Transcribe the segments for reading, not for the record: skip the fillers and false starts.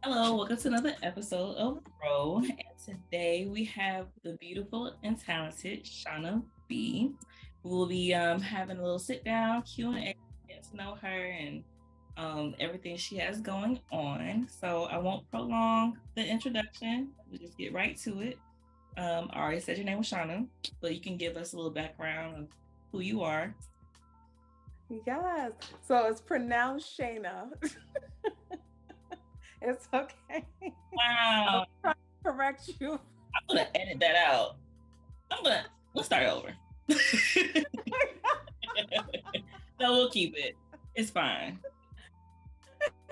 Hello, welcome to another episode of ROE. And today we have the beautiful and talented Shana B. We will be having a little sit down Q&A, get to know her and everything she has going on. So I won't prolong the introduction. We'll just get right to it. I already said your name was Shana, but you can give us a little background of who you are. Yes. So it's pronounced Shana. It's okay. I'm Wow, trying to correct you. I'm gonna edit that out. Let's start over. No, we'll keep it. It's fine.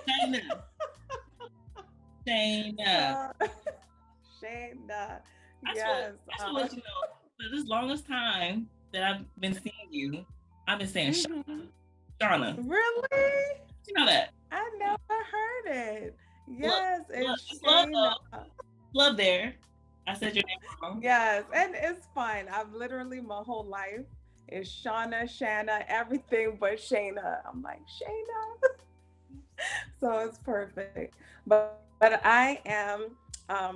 Shayna. Shayna. Uh, Shana. I Yes. just want to let you know, for this longest time that I've been seeing you, I've been saying Mhm. Shauna. Really? You know that. I never heard it. Look, Yes, look, it's it's love Shana. though. Love there. I said your name wrong. Yes, and it's fine. I've literally my whole life is Shauna, Shanna, everything but Shana. I'm like Shana. So it's perfect. But I am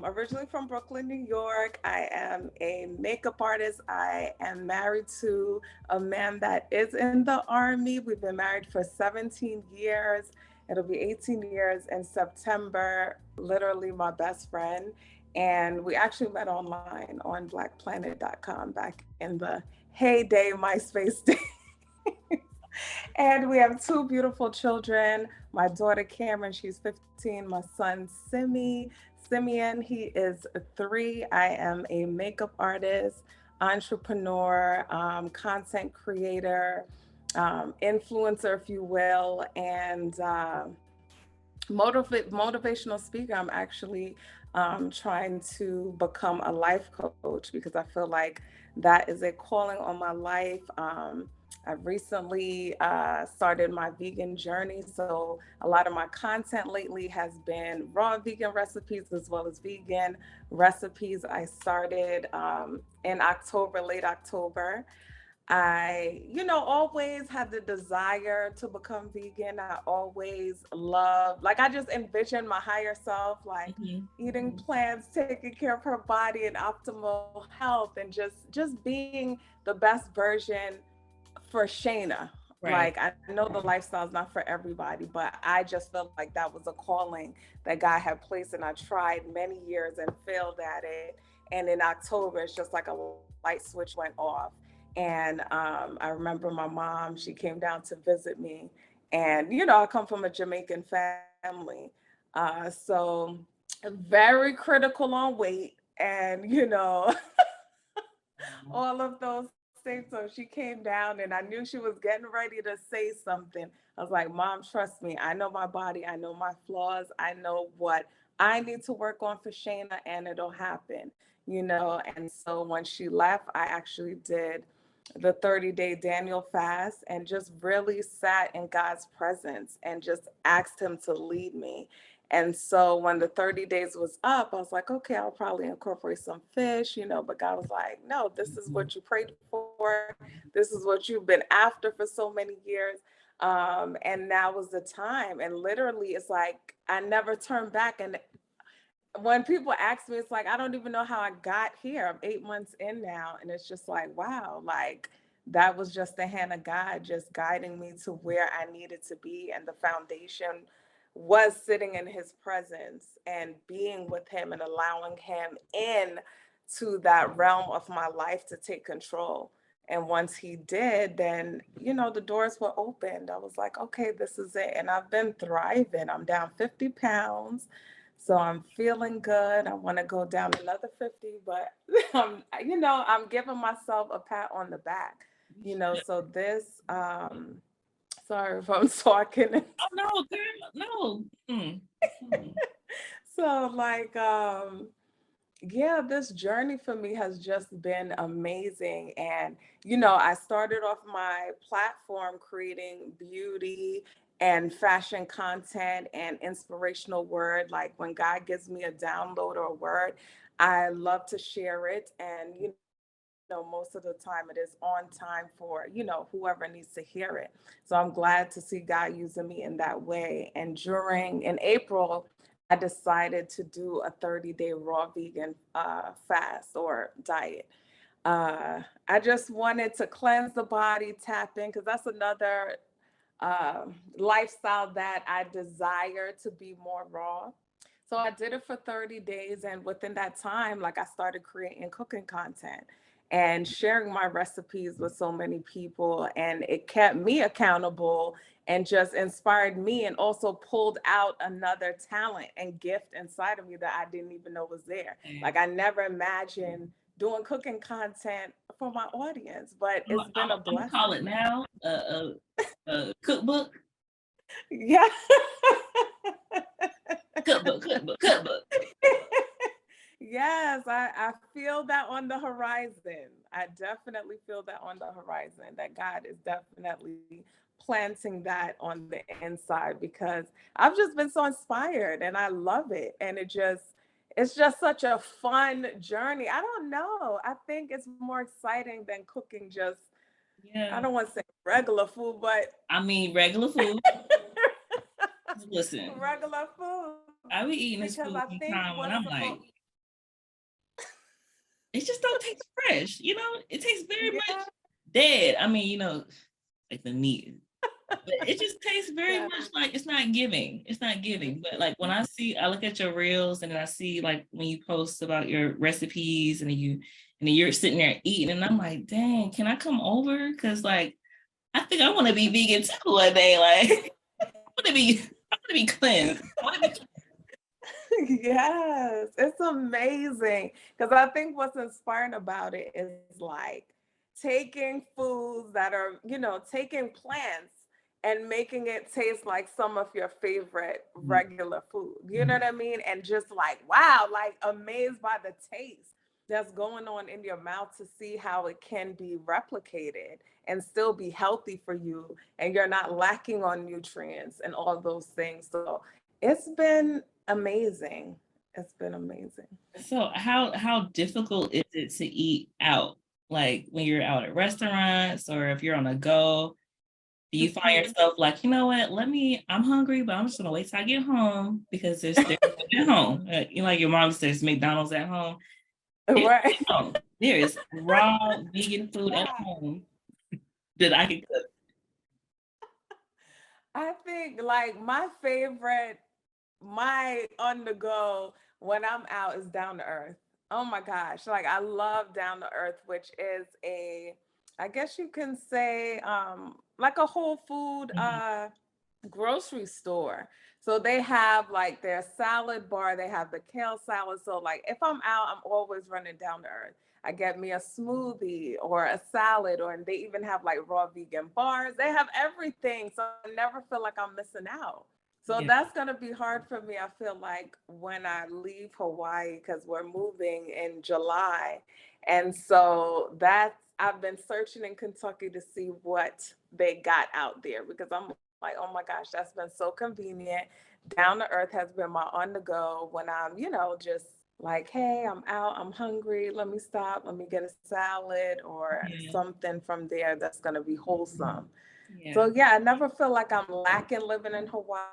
originally from Brooklyn, New York. I am a makeup artist. I am married to a man that is in the army. We've been married for 17 years. It'll be 18 years in September. Literally my best friend. And we actually met online on blackplanet.com back in the heyday MySpace days. And we have two beautiful children. My daughter Cameron, she's 15. My son Simeon, he is 3. I am a makeup artist, entrepreneur, content creator, influencer, if you will, and motivational speaker. I'm actually trying to become a life coach because I feel like that is a calling on my life. I've recently started my vegan journey. So, a lot of my content lately has been raw vegan recipes as well as vegan recipes. I started in October, late October. Always had the desire to become vegan. I always love, like, I just envision my higher self, like Mhm. eating plants, taking care of her body and optimal health, and just being the best version for Shayna. Right. Like, I know the lifestyle's not for everybody, but I just felt like that was a calling that God had placed, and I tried many years and failed at it. And in October, it's just like a light switch went off. And I remember my mom, she came down to visit me. And, I come from a Jamaican family. So very critical on weight. And, all of those things. So she came down and I knew she was getting ready to say something. I was like, Mom, trust me. I know my body. I know my flaws. I know what I need to work on for Shayna, and it'll happen. And so when she left, I actually did the 30-day Daniel fast and just really sat in God's presence and just asked him to lead me. And so when the 30 days was up, I was like, okay, I'll probably incorporate some fish. But God was like, no, this is what you prayed for. This is what you've been after for so many years. And now was the time. And literally, it's like, I never turned back. And when people ask me, it's like, I don't even know how I got here. I'm 8 months in now. And it's just like, wow, like that was just the hand of God just guiding me to where I needed to be. And the foundation was sitting in his presence and being with him and allowing him in to that realm of my life to take control. And once he did, then, the doors were opened. I was like, okay, this is it. And I've been thriving. I'm down 50 pounds. So I'm feeling good. I want to go down another 50, but I'm giving myself a pat on the back. So this sorry if I'm talking. Oh no, girl, no. So like yeah, this journey for me has just been amazing. And, I started off my platform creating beauty and fashion content and inspirational word. Like when God gives me a download or a word, I love to share it. And, most of the time it is on time for, whoever needs to hear it. So I'm glad to see God using me in that way. And in April, I decided to do a 30-day raw vegan fast or diet. I just wanted to cleanse the body, tap in, because that's another lifestyle that I desire to be more raw. So I did it for 30 days. And within that time, like I started creating cooking content and sharing my recipes with so many people. And it kept me accountable and just inspired me and also pulled out another talent and gift inside of me that I didn't even know was there. Like I never imagined doing cooking content for my audience, but it's been a I'm gonna call it blessing. now a cookbook. Yeah. Cookbook. Yes, I feel that on the horizon. I definitely feel that on the horizon, that God is definitely planting that on the inside because I've just been so inspired and I love it. And it's just such a fun journey. I don't know. I think it's more exciting than cooking just, I Yeah. don't want to say regular food, but I mean, regular food. Listen, regular food I be eating this because I food think sometime when what's I'm supposed, like, it just don't taste fresh. You know, it tastes very yeah, much dead. I mean, you know, like the meat. But it just tastes very yeah. much like it's not giving. It's not giving. But like when I look at your reels and then I see like when you post about your recipes and then you're sitting there eating and I'm like, dang, can I come over? Cause like I think I want to be vegan too one day. Like I want to be cleansed. I want to be Yes, it's amazing. Because I think what's inspiring about it is like taking foods that are, taking plants and making it taste like some of your favorite regular food. You know what I mean? And just like, wow, like amazed by the taste that's going on in your mouth to see how it can be replicated and still be healthy for you. And you're not lacking on nutrients and all those things. So it's been amazing. It's been amazing. So how difficult is it to eat out? Like when you're out at restaurants or if you're on a go, do you find Mhm. yourself like, you know what, I'm hungry, but I'm just gonna wait till I get home because there's food at home. You know, like your mom says McDonald's at home. There's Right. food at home. There is raw vegan food at Right. home that I can cook. I think like my favorite, my on the go when I'm out is down to earth. Oh my gosh. Like I love down to earth, which is I guess you can say like a whole food Mhm. grocery store. So they have like their salad bar, they have the kale salad. So like if I'm out, I'm always running down to earth. I get me a smoothie or a salad, or and they even have like raw vegan bars. They have everything. So I never feel like I'm missing out. So Yeah. that's gonna be hard for me. I feel like when I leave Hawaii, because we're moving in July. And so that's I've been searching in Kentucky to see what they got out there because I'm like, oh my gosh, that's been so convenient. Down to earth has been my on the go when I'm, just like, hey, I'm out, I'm hungry, let me stop, let me get a salad or Yeah. something from there that's going to be wholesome. Yeah. So, yeah, I never feel like I'm lacking living in Hawaii.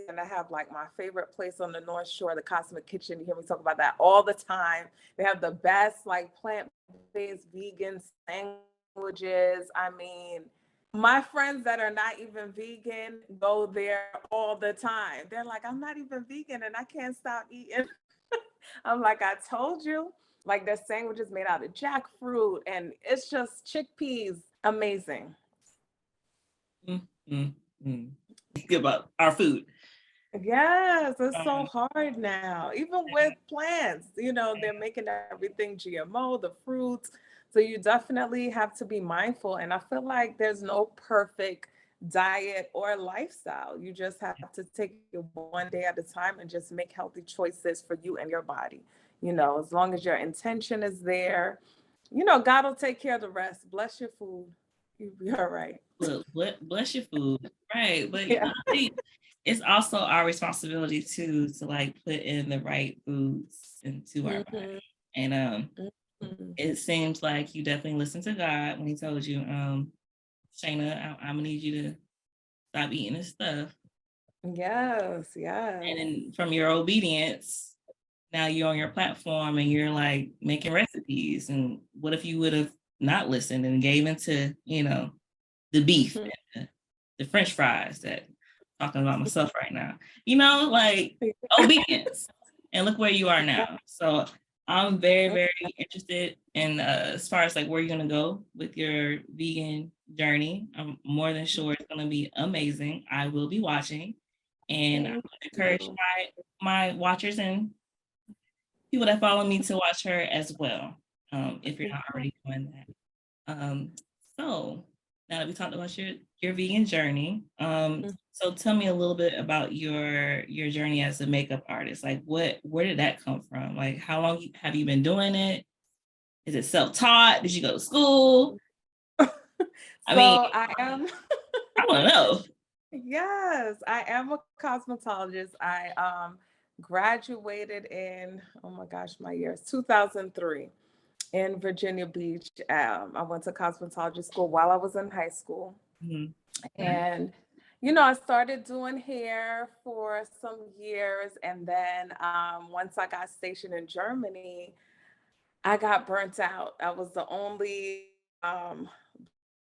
And I have like my favorite place on the North Shore, the Cosmic Kitchen. You hear me talk about that all the time. They have the best like plant-based vegan sandwiches. I mean, my friends that are not even vegan go there all the time. They're like, I'm not even vegan and I can't stop eating. I'm like, I told you. Like their sandwiches made out of jackfruit and it's just chickpeas. Amazing. Mm, mm, mm. Think about our food. Yes, it's so Um, hard now. Even with plants, they're making everything GMO, the fruits. So you definitely have to be mindful. And I feel like there's no perfect diet or lifestyle. You just have to take it one day at a time and just make healthy choices for you and your body. As long as your intention is there, God will take care of the rest. Bless your food. You'll be all right. look, bless your food, right? But Yeah. I think it's also our responsibility to like put in the right foods into our Mhm. body. And Mhm. it seems like you definitely listened to God when He told you, Shana, I'm gonna need you to stop eating this stuff. Yes, And yes. then from your obedience, now you're on your platform and you're like making recipes. And what if you would have not listened and gave into, the beef Mhm. and the French fries that I'm talking about myself right now, like obedience. And look where you are now. So I'm very, very interested in as far as like where you're gonna go with your vegan journey. I'm more than sure it's gonna be amazing. I will be watching, and I Thank would encourage you. my watchers and people that follow me to watch her as well. If you're not already doing that. So now that we talked about your vegan journey, so tell me a little bit about your journey as a makeup artist. Like where did that come from? Like how long have you been doing it? Is it self-taught? Did you go to school? I mean, So I am, I want to know. yes, I am a cosmetologist. I graduated in, oh my gosh, my year is 2003 in Virginia Beach. I went to cosmetology school while I was in high school. Mhm. And, I started doing hair for some years. And then once I got stationed in Germany, I got burnt out. I was the only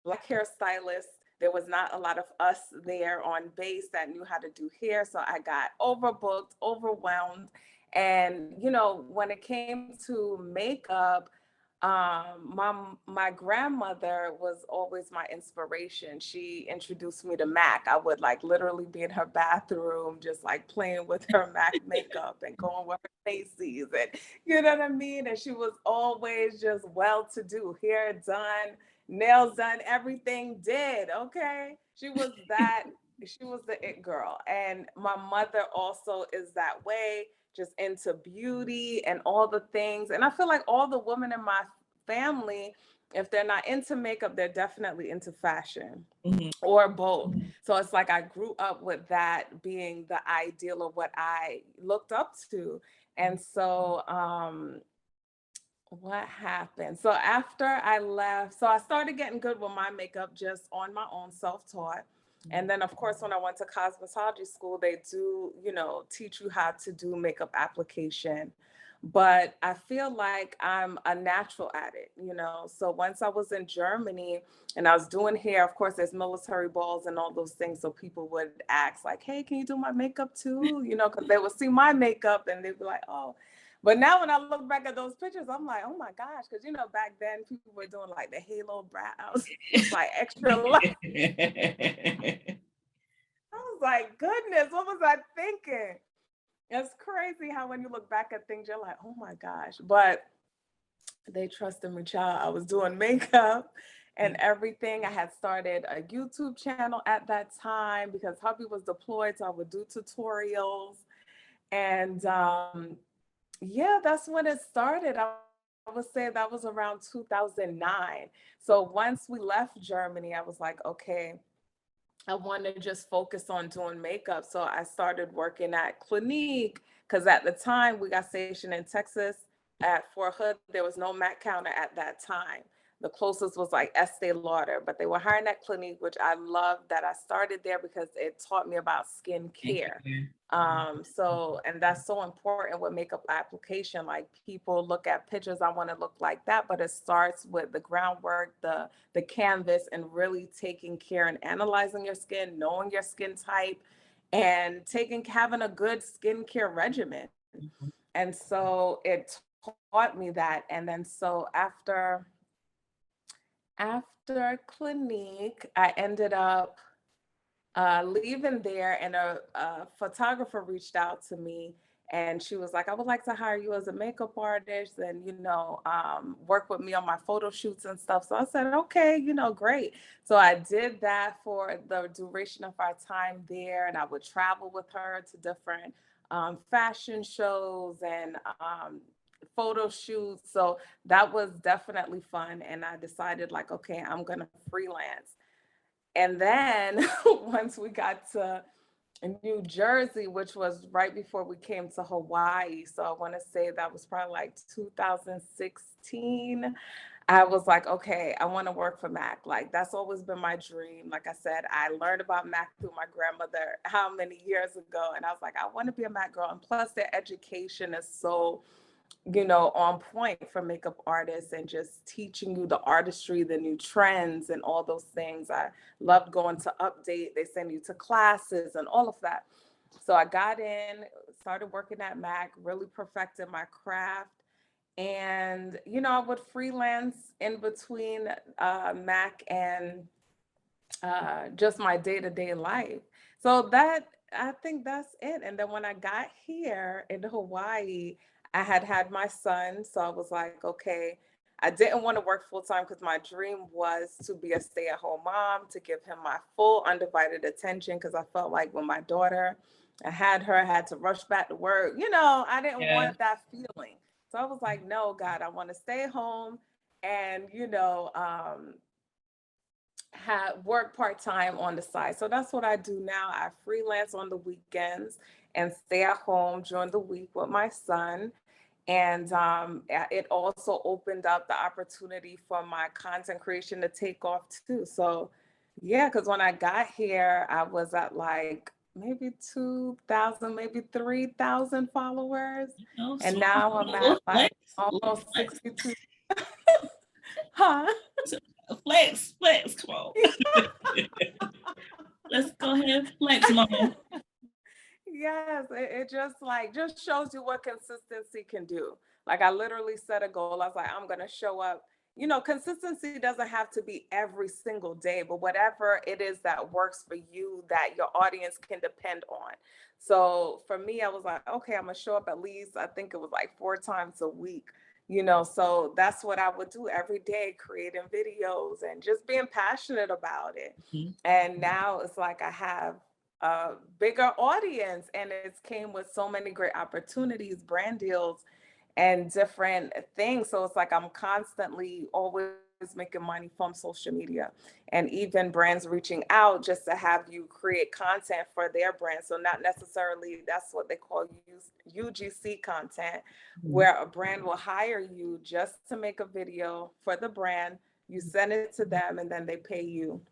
Black hairstylist. There was not a lot of us there on base that knew how to do hair. So I got overbooked, overwhelmed. And, when it came to makeup, my grandmother was always my inspiration. She introduced me to Mac. I would like literally be in her bathroom, just like playing with her Mac makeup and going with her Macy's, and you know what I mean. And she was always just well to do, hair done, nails done, everything did. Okay, she was the it girl, and my mother also is that way, just into beauty and all the things. And I feel like all the women in my family, if they're not into makeup, they're definitely into fashion Mhm. or both. So it's like I grew up with that being the ideal of what I looked up to. And so what happened? So after I left, so I started getting good with my makeup just on my own, self-taught. And then of course, when I went to cosmetology school, they do, teach you how to do makeup application. But I feel like I'm a natural at it. So once I was in Germany and I was doing hair, of course, there's military balls and all those things. So people would ask, like, hey, can you do my makeup too? Because they would see my makeup and they'd be like, oh. But now when I look back at those pictures, I'm like, oh my gosh, because back then people were doing like the halo brows, like extra light. I was like, goodness, what was I thinking? It's crazy how when you look back at things, you're like, oh my gosh. But they trusted me, child. I was doing makeup and everything. I had started a YouTube channel at that time because hubby was deployed, so I would do tutorials. And yeah, that's when it started. I would say that was around 2009. So once we left Germany, I was like, okay, I want to just focus on doing makeup. So I started working at Clinique because at the time we got stationed in Texas at Fort Hood. There was no Mac counter at that time. The closest was like Estee Lauder, but they were hiring at Clinique, which I loved that I started there because it taught me about skin Thank care. you. And that's so important with makeup application. Like people look at pictures, I want to look like that, but it starts with the groundwork, the canvas, and really taking care and analyzing your skin, knowing your skin type, and having a good skincare regimen. And so it taught me that. And then so after Clinique, I ended up leaving there, and a photographer reached out to me, and she was like, I would like to hire you as a makeup artist and, work with me on my photo shoots and stuff. So I said, okay, great. So I did that for the duration of our time there, and I would travel with her to different fashion shows and photo shoots. So that was definitely fun. And I decided, like, okay, I'm going to freelance. And then once we got to New Jersey, which was right before we came to Hawaii, so I want to say that was probably like 2016, I was like, okay, I want to work for Mac. Like, that's always been my dream. Like I said, I learned about Mac through my grandmother how many years ago. And I was like, I want to be a Mac girl. And plus, their education is so, on point for makeup artists and just teaching you the artistry, the new trends, and all those things. I loved going to Update. They send you to classes and all of that. So I got in, started working at Mac, really perfected my craft. And, I would freelance in between Mac and just my day-to-day life. So I think that's it. And then when I got here in Hawaii, I had my son. So I was like, okay, I didn't want to work full time because my dream was to be a stay-at-home mom, to give him my full undivided attention. Because I felt like when my daughter, I had her, I had to rush back to work. I didn't Yeah. want that feeling. So I was like, no, God, I want to stay home and, have work part-time on the side. So that's what I do now. I freelance on the weekends and stay at home during the week with my son. And it also opened up the opportunity for my content creation to take off too. So yeah, because when I got here, I was at like maybe 2,000, maybe 3,000 followers. And now I'm at like almost 62. Huh? Flex, come on. Let's go ahead and flex, mama. Yes, it just shows you what consistency can do. Like I literally set a goal. I was like, I'm gonna show up. Consistency doesn't have to be every single day, but whatever it is that works for you that your audience can depend on. So for me, I was like, okay, I'm gonna show up at least, I think it was like 4 times a week. So that's what I would do every day, creating videos and just being passionate about it. Mhm. And now it's like I have a bigger audience and it's came with so many great opportunities, brand deals, and different things. So it's like I'm constantly always making money from social media and even brands reaching out just to have you create content for their brand. So not necessarily, that's what they call UGC content, Mhm. where a brand will hire you just to make a video for the brand. You send it to them and then they pay you,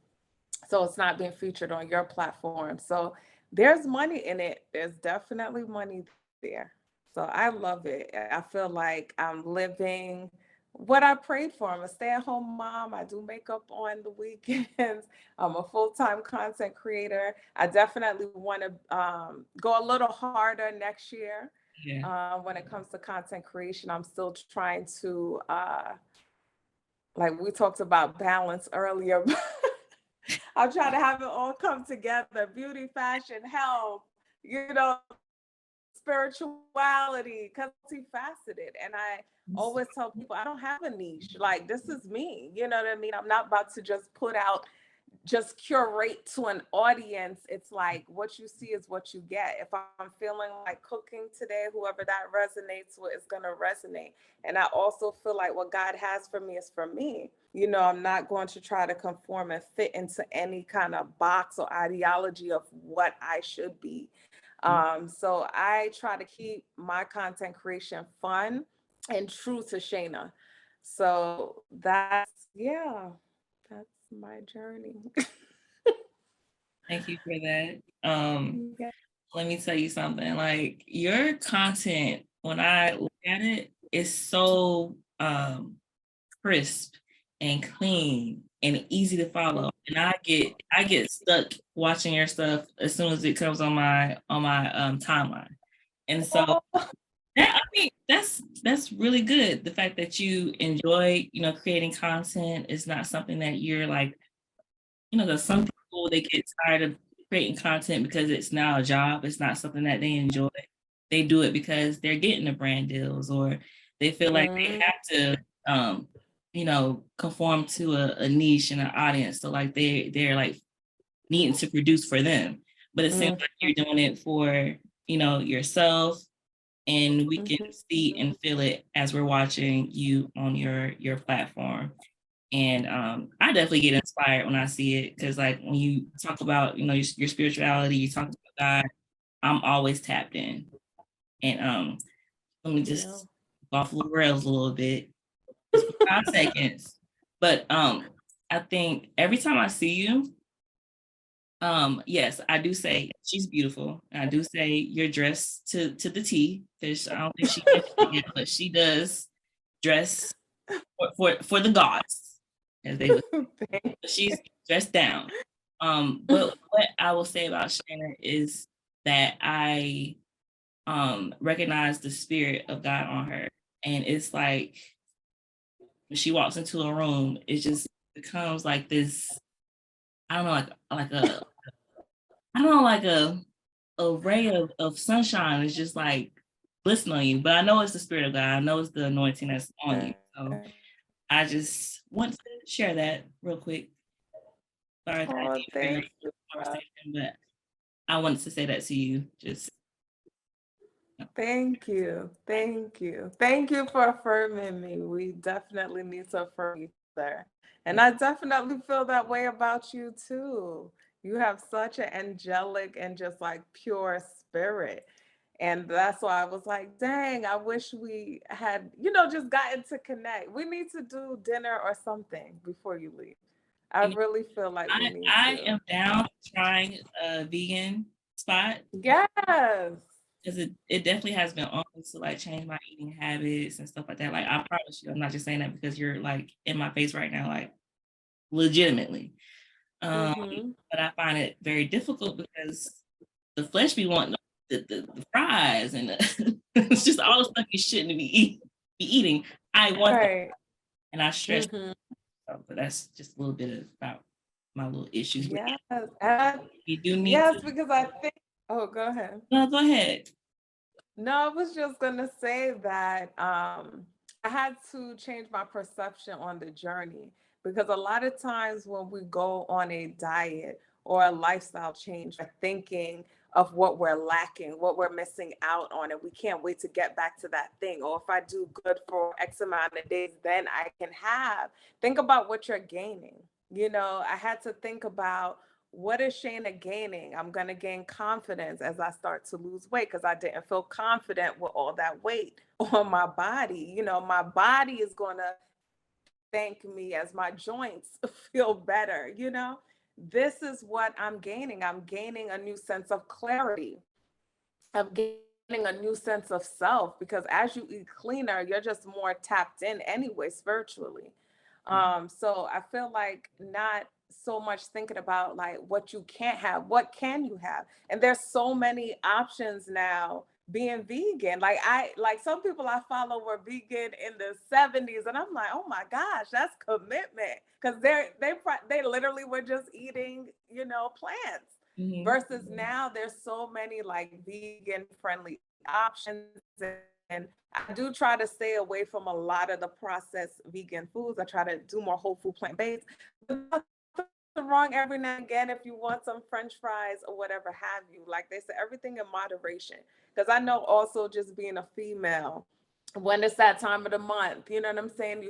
so it's not being featured on your platform. So there's money in it. There's definitely money there. So I love it. I feel like I'm living what I prayed for. I'm a stay-at-home mom. I do makeup on the weekends. I'm a full-time content creator. I definitely want to go a little harder next year Yeah. when it comes to content creation. I'm still trying to, like we talked about balance earlier. I'm trying to have it all come together: beauty, fashion, health, spirituality, because multifaceted. And I always tell people I don't have a niche. Like, this is me. You know what I mean? I'm not about to just put out, just curate to an audience. It's like what you see is what you get. If I'm feeling like cooking today, whoever that resonates with is going to resonate. And I also feel like what God has for me is for me. I'm not going to try to conform and fit into any kind of box or ideology of what I should be. So I try to keep my content creation fun and true to Shana. So yeah, that's my journey. Thank you for that. Yeah. Let me tell you something. Like your content, when I look at it, is so crisp and clean and easy to follow. And I get stuck watching your stuff as soon as it comes on my timeline. And so I mean that's really good. The fact that you enjoy, creating content is not something that you're like, there's some people they get tired of creating content because it's now a job. It's not something that they enjoy. They do it because they're getting the brand deals or they feel like they have to conform to a niche and an audience. So like they're like needing to produce for them. But it seems like you're doing it for, yourself, and we can see and feel it as we're watching you on your platform. And I definitely get inspired when I see it because, like, when you talk about, your spirituality, you talk about God, I'm always tapped in. And let me just off the rails a little bit. just for 5 seconds. But I think every time I see you, yes, I do say she's beautiful. I do say you're dressed to the T, because I don't think she mentioned it yet, but she does dress for the gods, as they would say. She's dressed down. But what I will say about Shana is that I recognize the spirit of God on her. And it's like when she walks into a room, it just becomes like this, I don't know, like a I don't know, like a ray of sunshine is just like glistening on you. But I know it's the spirit of God. I know it's the anointing that's on you. So I just want to share that real quick. Sorry that I didn't bring up the conversation, but I wanted to say that to you. Just Thank you. Thank you. Thank you for affirming me. We definitely need to affirm each other. And I definitely feel that way about you too. You have such an angelic and just like pure spirit. And that's why I was like, dang, I wish we had, just gotten to connect. We need to do dinner or something before you leave. I really feel like we need I to. am down trying a vegan spot. Yes. Because it definitely has been on to like change my eating habits and stuff like that. Like I promise you, I'm not just saying that because you're like in my face right now, like legitimately. But I find it very difficult because the flesh be wanting the fries and it's just all the stuff you shouldn't be eating. I want that, and I stress. But that's just a little bit about my little issues. Yes. You do need yes, because I think. Oh, go ahead. No, go ahead. No, I was just gonna say that I had to change my perception on the journey, because a lot of times when we go on a diet or a lifestyle change, we're thinking of what we're lacking, what we're missing out on, and we can't wait to get back to that thing. Or if I do good for X amount of days, then I can have. Think about what you're gaining. I had to think about, what is Shana gaining? I'm going to gain confidence as I start to lose weight, because I didn't feel confident with all that weight on my body. My body is going to thank me as my joints feel better. This is what I'm gaining. I'm gaining a new sense of clarity. I'm gaining a new sense of self, because as you eat cleaner, you're just more tapped in anyway, spiritually. So I feel like not so much thinking about like what you can't have, what can you have? And there's so many options now being vegan. Like some people I follow were vegan in the 70s, and I'm like, oh my gosh, that's commitment. Because they literally were just eating, plants. Versus now there's so many like vegan friendly options. And I do try to stay away from a lot of the processed vegan foods. I try to do more whole food, plant-based. But nothing wrong every now and again if you want some French fries or whatever have you. Like they said, everything in moderation. Because I know also just being a female, when it's that time of the month, you know what I'm saying?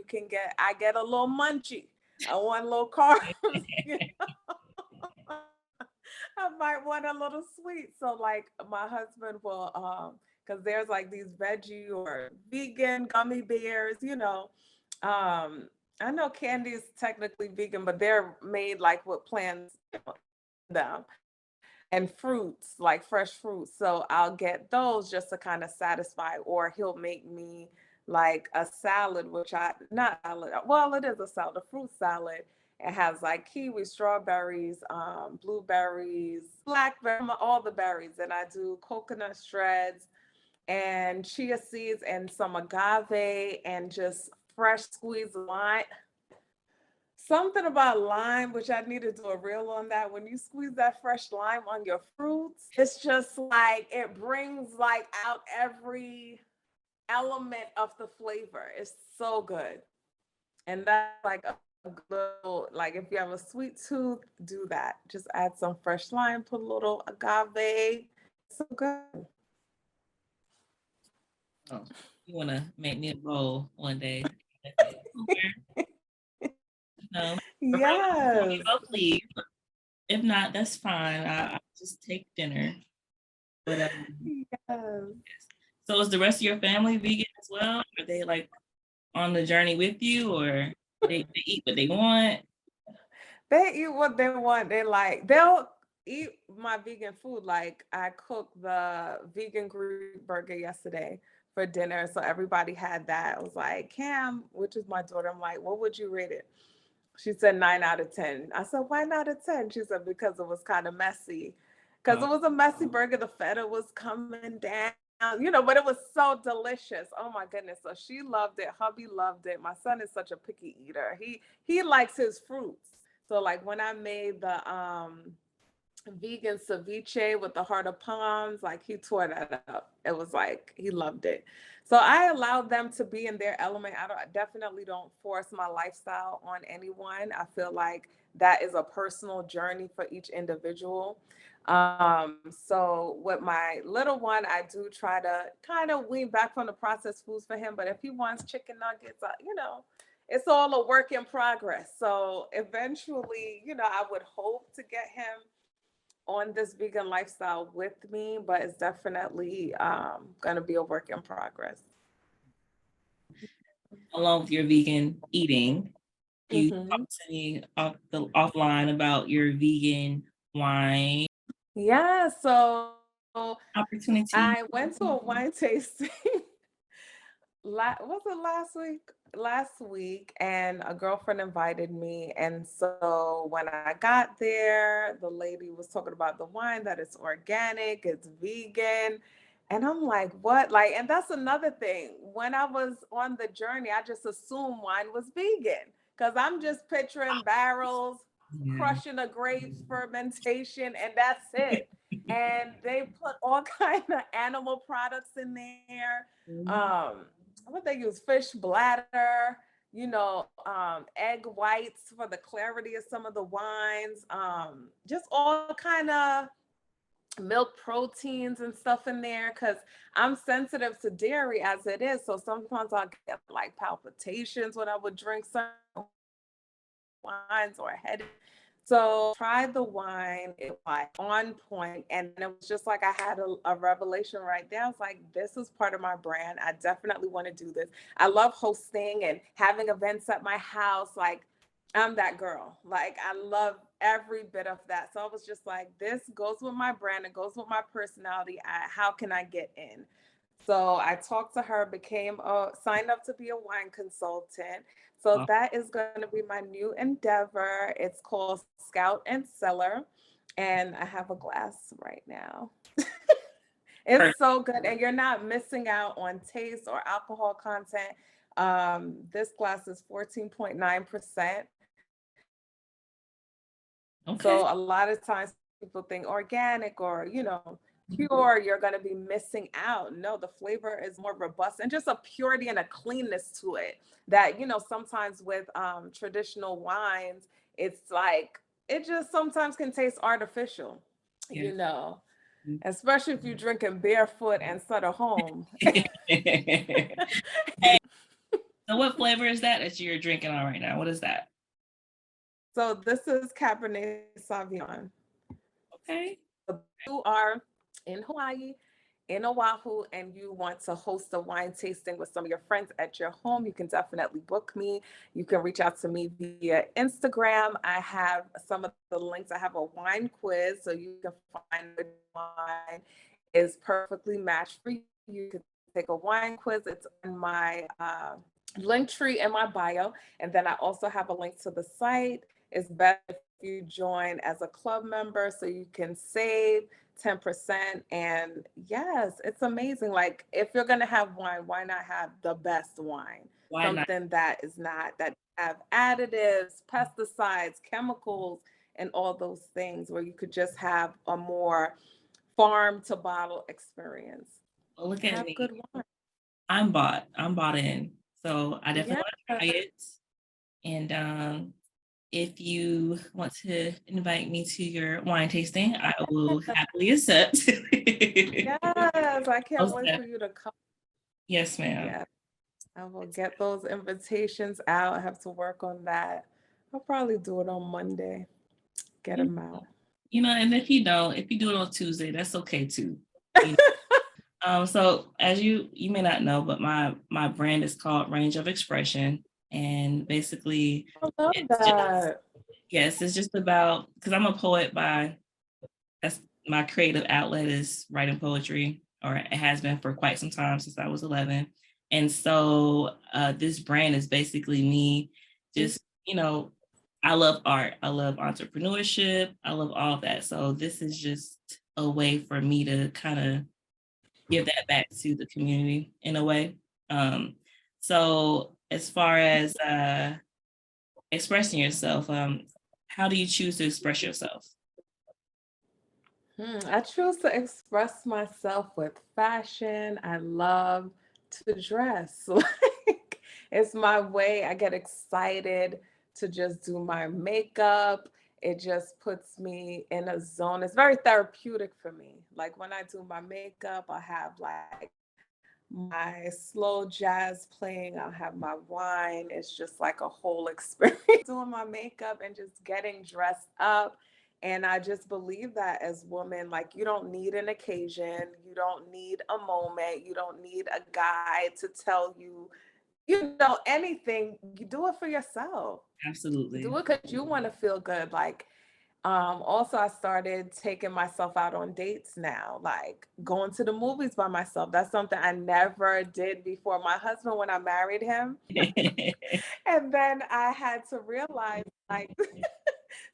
I get a little munchy. I want a little carbs. I might want a little sweet. So like my husband will because there's like these veggie or vegan gummy bears, I know candy is technically vegan, but they're made like with plants in them, and fruits, like fresh fruits. So I'll get those just to kind of satisfy, or he'll make me like a salad, which not salad, well, it is a salad, a fruit salad. It has like kiwi, strawberries, blueberries, blackberry, all the berries. And I do coconut shreds and chia seeds and some agave and just fresh squeezed lime. Something about lime, which I need to do a reel on that. When you squeeze that fresh lime on your fruits, it's just like it brings like out every element of the flavor. It's so good. And that's like a little, like if you have a sweet tooth, do that. Just add some fresh lime, put a little agave. It's so good. Oh, you want to make me a bowl one day? Yes. Please. If not, that's fine. I'll just take dinner. But Yes. so is the rest of your family vegan as well? Are they like on the journey with you, or they eat what they want? They eat what they want. They'll eat my vegan food. Like I cooked the vegan Greek burger yesterday for dinner. So everybody had that. I was like, Cam, which is my daughter, I'm like, what would you rate it? She said 9 out of 10. I said, why not a 10? She said, because it was kind of messy. Because it was a messy burger. The feta was coming down, but it was so delicious. Oh my goodness. So she loved it. Hubby loved it. My son is such a picky eater. He likes his fruits. So like when I made the vegan ceviche with the heart of palms, like he tore that up. It was like he loved it. So I allowed them to be in their element. Definitely don't force my lifestyle on anyone. I feel like that is a personal journey for each individual. So with my little one, I do try to kind of wean back from the processed foods for him. But if he wants chicken nuggets, it's all a work in progress. So eventually, I would hope to get him on this vegan lifestyle with me, but it's definitely going to be a work in progress. Along with your vegan eating, you talk to me offline about your vegan wine. Yeah, so Opportunity. I went to a wine tasting. Was it last week? Last week, and a girlfriend invited me. And so when I got there, the lady was talking about the wine, that it's organic, it's vegan. And I'm like, what? Like, and that's another thing. When I was on the journey, I just assumed wine was vegan because I'm just picturing barrels, crushing a grape fermentation, and that's it. And they put all kind of animal products in there. What they use, fish bladder, egg whites for the clarity of some of the wines, just all kind of milk proteins and stuff in there, because I'm sensitive to dairy as it is. So sometimes I'll get like palpitations when I would drink some wines or a headache. So tried the wine, it was like on point, and it was just like I had a revelation right there. I was like, this is part of my brand. I definitely want to do this. I love hosting and having events at my house. Like I'm that girl. Like I love every bit of that. So I was just like, this goes with my brand. It goes with my personality. How can I get in? So I talked to her, signed up to be a wine consultant. So that is going to be my new endeavor. It's called Scout and Cellar. And I have a glass right now. It's so good. And you're not missing out on taste or alcohol content. This glass is 14.9%. Okay. So a lot of times people think organic or, pure, you're going to be missing out. No, the flavor is more robust and just a purity and a cleanness to it that, sometimes with traditional wines, it's like, it just sometimes can taste artificial, especially if you're drinking barefoot instead of home. So what flavor is that you're drinking on right now? What is that? So this is Cabernet Sauvignon. Okay. If you are in Hawaii, in Oahu, and you want to host a wine tasting with some of your friends at your home, you can definitely book me. You can reach out to me via Instagram. I have some of the links. I have a wine quiz, so you can find which wine is perfectly matched for you. You can take a wine quiz. It's on my link tree in my bio. And then I also have a link to the site. It's better if you join as a club member so you can save 10%. And yes, it's amazing. Like if you're going to have wine, why not have the best wine? Something that have additives, pesticides, chemicals, and all those things, where you could just have a more farm to bottle experience. Well, look at me. Good wine. I'm bought in. So I definitely want to try it. And if you want to invite me to your wine tasting, I will happily accept. Yes, I can't wait for you to come. Yes, ma'am. Yeah, I will get those invitations out. I have to work on that. I'll probably do it on Monday. Get them out. And if you do it on Tuesday, that's okay too. So as you may not know, but my brand is called Range of Expression, and basically I love it's just, that. yes, it's just about, because I'm a poet by, that's my creative outlet is writing poetry, or it has been for quite some time, since I was 11. And so this brand is basically me just, I love art, I love entrepreneurship, I love all of that. So this is just a way for me to kind of give that back to the community in a way. So as far as expressing yourself, how do you choose to express yourself? I choose to express myself with fashion. I love to dress. Like, it's my way. I get excited to just do my makeup. It just puts me in a zone. It's very therapeutic for me. Like when I do my makeup, I have like my slow jazz playing, I'll have my wine. It's just like a whole experience doing my makeup and just getting dressed up. And I just believe that as women, like you don't need an occasion, you don't need a moment, you don't need a guy to tell you, anything. You do it for yourself. Do Absolutely. it because you want to feel good. Like also, I started taking myself out on dates now, like going to the movies by myself. That's something I never did before. My husband, when I married him, and then I had to realize, like,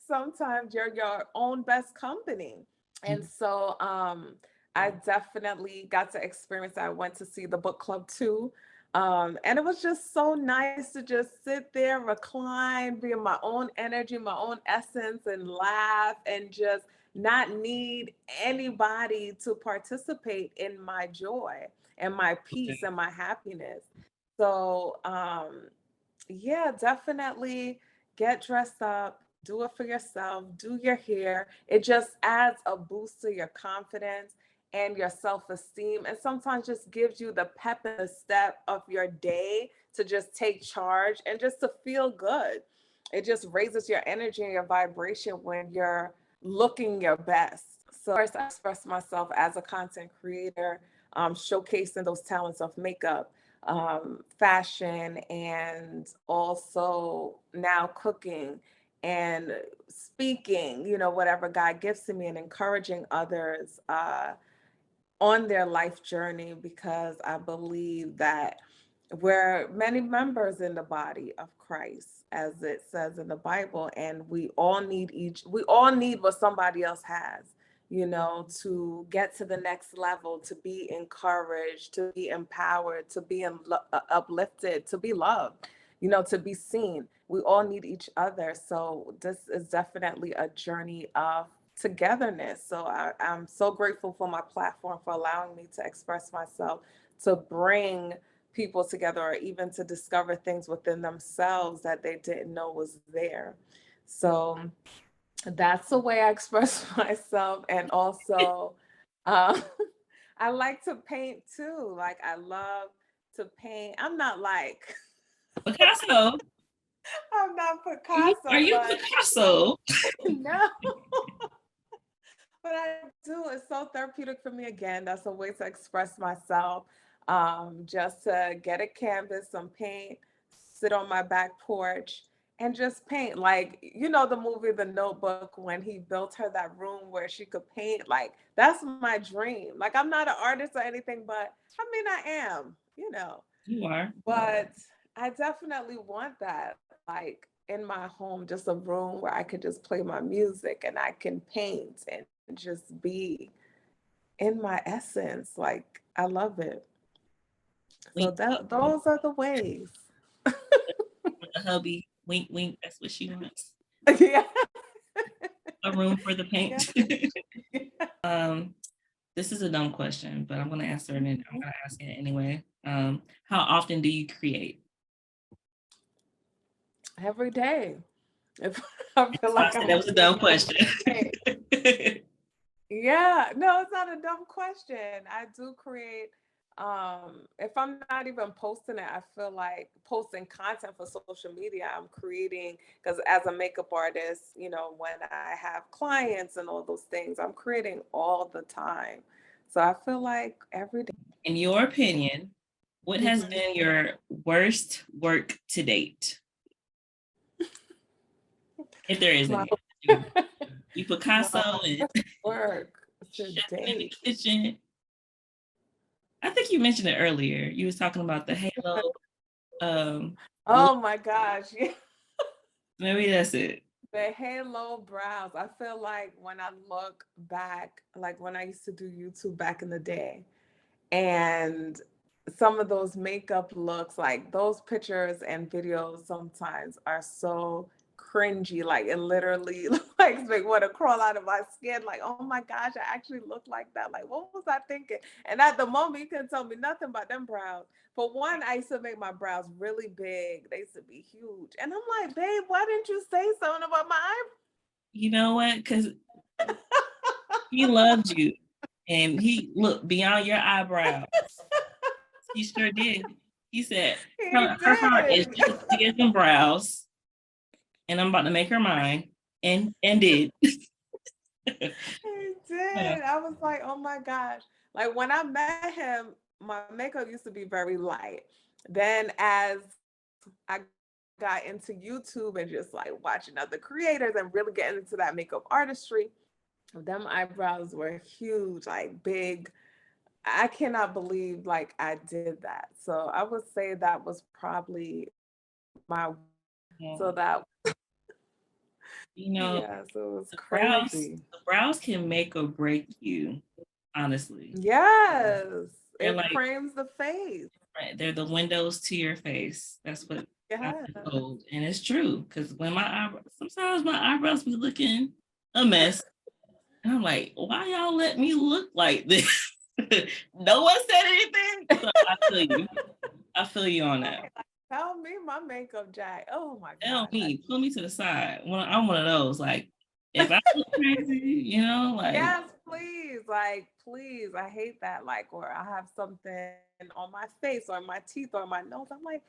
sometimes you're your own best company. And so I definitely got to experience that. I went to see the book club too. And it was just so nice to just sit there, recline, be in my own energy, my own essence, and laugh and just not need anybody to participate in my joy and my peace and my happiness. So, yeah, definitely get dressed up, do it for yourself, do your hair. It just adds a boost to your confidence and your self-esteem, and sometimes just gives you the pep in the step of your day to just take charge and just to feel good. It just raises your energy and your vibration when you're looking your best. So first, I express myself as a content creator, showcasing those talents of makeup, fashion, and also now cooking and speaking, whatever God gives to me, and encouraging others on their life journey, because I believe that we're many members in the body of Christ, as it says in the Bible, and we all need what somebody else has, to get to the next level, to be encouraged, to be empowered, to be uplifted, to be loved, to be seen. We all need each other. So this is definitely a journey of togetherness. So I'm so grateful for my platform for allowing me to express myself, to bring people together, or even to discover things within themselves that they didn't know was there. So that's the way I express myself. And also, um, I like to paint too. Like I love to paint. I'm not like Picasso. I'm not Are Picasso, you but Picasso? no. But I do. It's so therapeutic for me. Again, that's a way to express myself. Just to get a canvas, some paint, sit on my back porch, and just paint. Like, the movie The Notebook, when he built her that room where she could paint. Like, that's my dream. Like, I'm not an artist or anything, but I mean, I am. You are. But I definitely want that. Like, in my home, just a room where I could just play my music and I can paint and just be in my essence. Like, I love it. So Wink, wink. those are the ways. With the hubby. Wink, wink. That's what she wants. Yeah. A room for the Yeah. paint. um, this is a dumb question, but I'm gonna answer it and I'm gonna ask it anyway. How often do you create? Every day. If I feel That's why I like said I'm that was a dumb creating question. every day. Yeah, no, it's not a dumb question. I do create. If I'm not even posting it, I feel like posting content for social media, I'm creating, because as a makeup artist, when I have clients and all those things, I'm creating all the time. So I feel like every day. In your opinion, what has been your worst work to date? If there is My, any. You Picasso my and work to chefing in the date. kitchen. I think you mentioned it earlier. You was talking about the halo. Oh my gosh. Yeah. Maybe that's it. The halo brows. I feel like when I look back, like when I used to do YouTube back in the day, and some of those makeup looks, like those pictures and videos sometimes are so cringy. Like it literally like make want to crawl out of my skin. Like, oh my gosh, I actually look like that. Like, what was I thinking? And at the moment, you couldn't tell me nothing about them brows. For one, I used to make my brows really big. They used to be huge. And I'm like, babe, why didn't you say something about my eyebrows? You know what? Because he loved you and he looked beyond your eyebrows. He sure did. He said, He her heart is did. just as big as them brows, and I'm about to make her mine. And did. He did. I was like, oh my gosh. Like when I met him, my makeup used to be very light. Then as I got into YouTube and just like watching other creators and really getting into that makeup artistry, them eyebrows were huge, like big. I cannot believe like I did that. So I would say that was probably my, Yeah. so that, You know, yeah, so it was brows, crazy. the brows can make or break you, honestly. Yes, They're it like, frames the face. right, they're the windows to your face. That's what I've Yeah. been told. And it's true. Because when my eyebrows, sometimes my eyebrows be looking a mess. And I'm like, why y'all let me look like this? No one said anything. So I feel you. I feel you on that. Tell me my makeup jack. Oh my Tell gosh. me, pull me to the side. I'm one of those. Like, if I look crazy, like, Yes, please. Like, please. I hate that. Like, or I have something on my face or my teeth or my nose. I'm like,